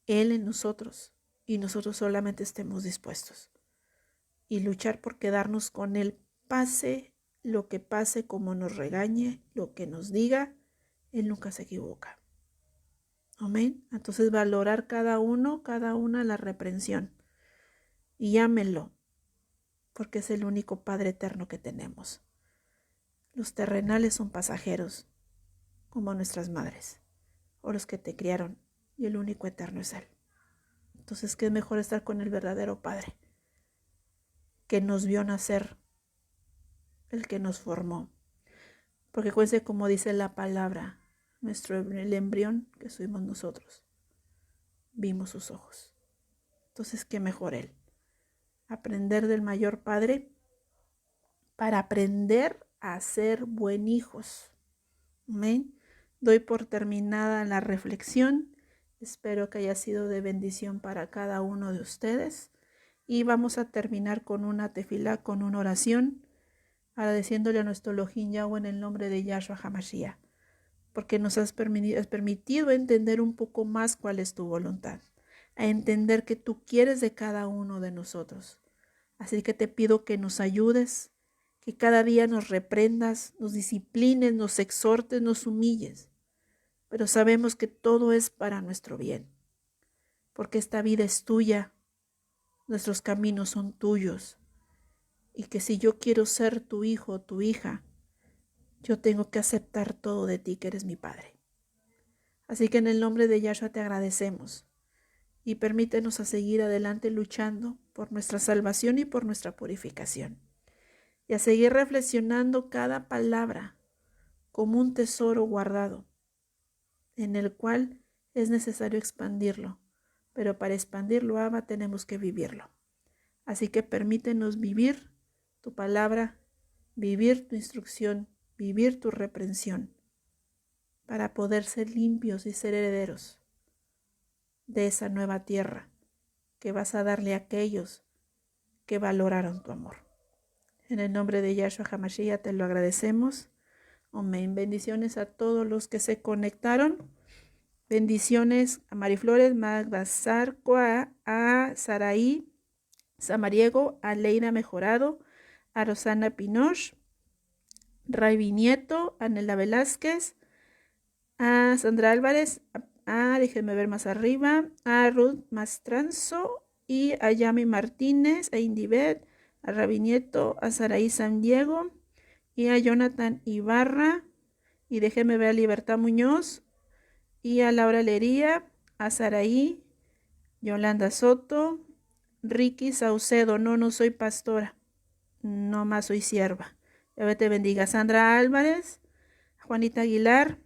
Él en nosotros y nosotros solamente estemos dispuestos. Y luchar por quedarnos con Él, pase lo que pase, como nos regañe, lo que nos diga, Él nunca se equivoca. Amén. Entonces valorar cada una la reprensión. Y ámenlo, porque es el único Padre eterno que tenemos. Los terrenales son pasajeros, como nuestras madres, o los que te criaron, y el único eterno es Él. Entonces, ¿qué es mejor estar con el verdadero Padre, que nos vio nacer, el que nos formó? Porque acuérdense como dice la palabra, el embrión que fuimos nosotros, vimos sus ojos. Entonces, ¿qué mejor Él? Aprender del mayor Padre para aprender a ser buen hijos. Amén. Doy por terminada la reflexión. Espero que haya sido de bendición para cada uno de ustedes. Y vamos a terminar con una tefilá, con una oración, agradeciéndole a nuestro Elohim Yahweh en el nombre de Yahshua HaMashiach, porque nos has permitido entender un poco más cuál es tu voluntad, a entender que tú quieres de cada uno de nosotros. Así que te pido que nos ayudes, que cada día nos reprendas, nos disciplines, nos exhortes, nos humilles. Pero sabemos que todo es para nuestro bien, porque esta vida es tuya, nuestros caminos son tuyos, y que si yo quiero ser tu hijo o tu hija, yo tengo que aceptar todo de ti, que eres mi Padre. Así que en el nombre de Yahshua te agradecemos y permítenos a seguir adelante luchando por nuestra salvación y por nuestra purificación, y a seguir reflexionando cada palabra como un tesoro guardado, en el cual es necesario expandirlo, pero para expandirlo, Abba, tenemos que vivirlo. Así que permítenos vivir tu palabra, vivir tu instrucción, vivir tu reprensión, para poder ser limpios y ser herederos de esa nueva tierra que vas a darle a aquellos que valoraron tu amor. En el nombre de Yahshua HaMashiach te lo agradecemos. Amén. Bendiciones a todos los que se conectaron. Bendiciones a Mariflores, Magda Zarco, a Saraí Samariego, a Leida Mejorado, a Rosana Pinoch, Raiby Nieto, a Nela Velázquez, a Sandra Álvarez, déjenme ver más arriba, a Ruth Mastranzo y a Yami Martínez, a Indibet, a Rabi Nieto, a Saraí San Diego y a Jonathan Ibarra, y déjenme ver a Libertad Muñoz y a Laura Lería, a Saraí, Yolanda Soto, Ricky Saucedo, no soy pastora, no más soy sierva. Dios te bendiga. Sandra Álvarez, Juanita Aguilar,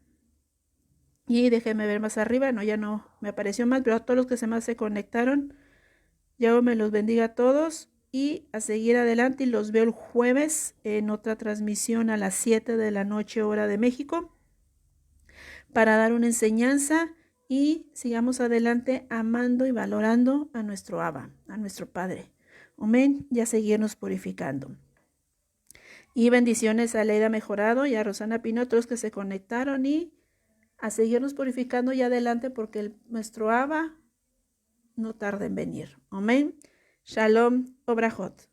y déjenme ver más arriba, ya no me apareció más, pero a todos los que se conectaron, Dios me los bendiga a todos y a seguir adelante, y los veo el jueves en otra transmisión a las 7 de la noche, hora de México, para dar una enseñanza y sigamos adelante amando y valorando a nuestro Abba, a nuestro Padre. Amén, y a seguirnos purificando. Y bendiciones a Leida Mejorado y a Rosana Pino, otros que se conectaron, y a seguirnos purificando y adelante, porque nuestro Abba no tarda en venir. Amén. Shalom, Obrajot.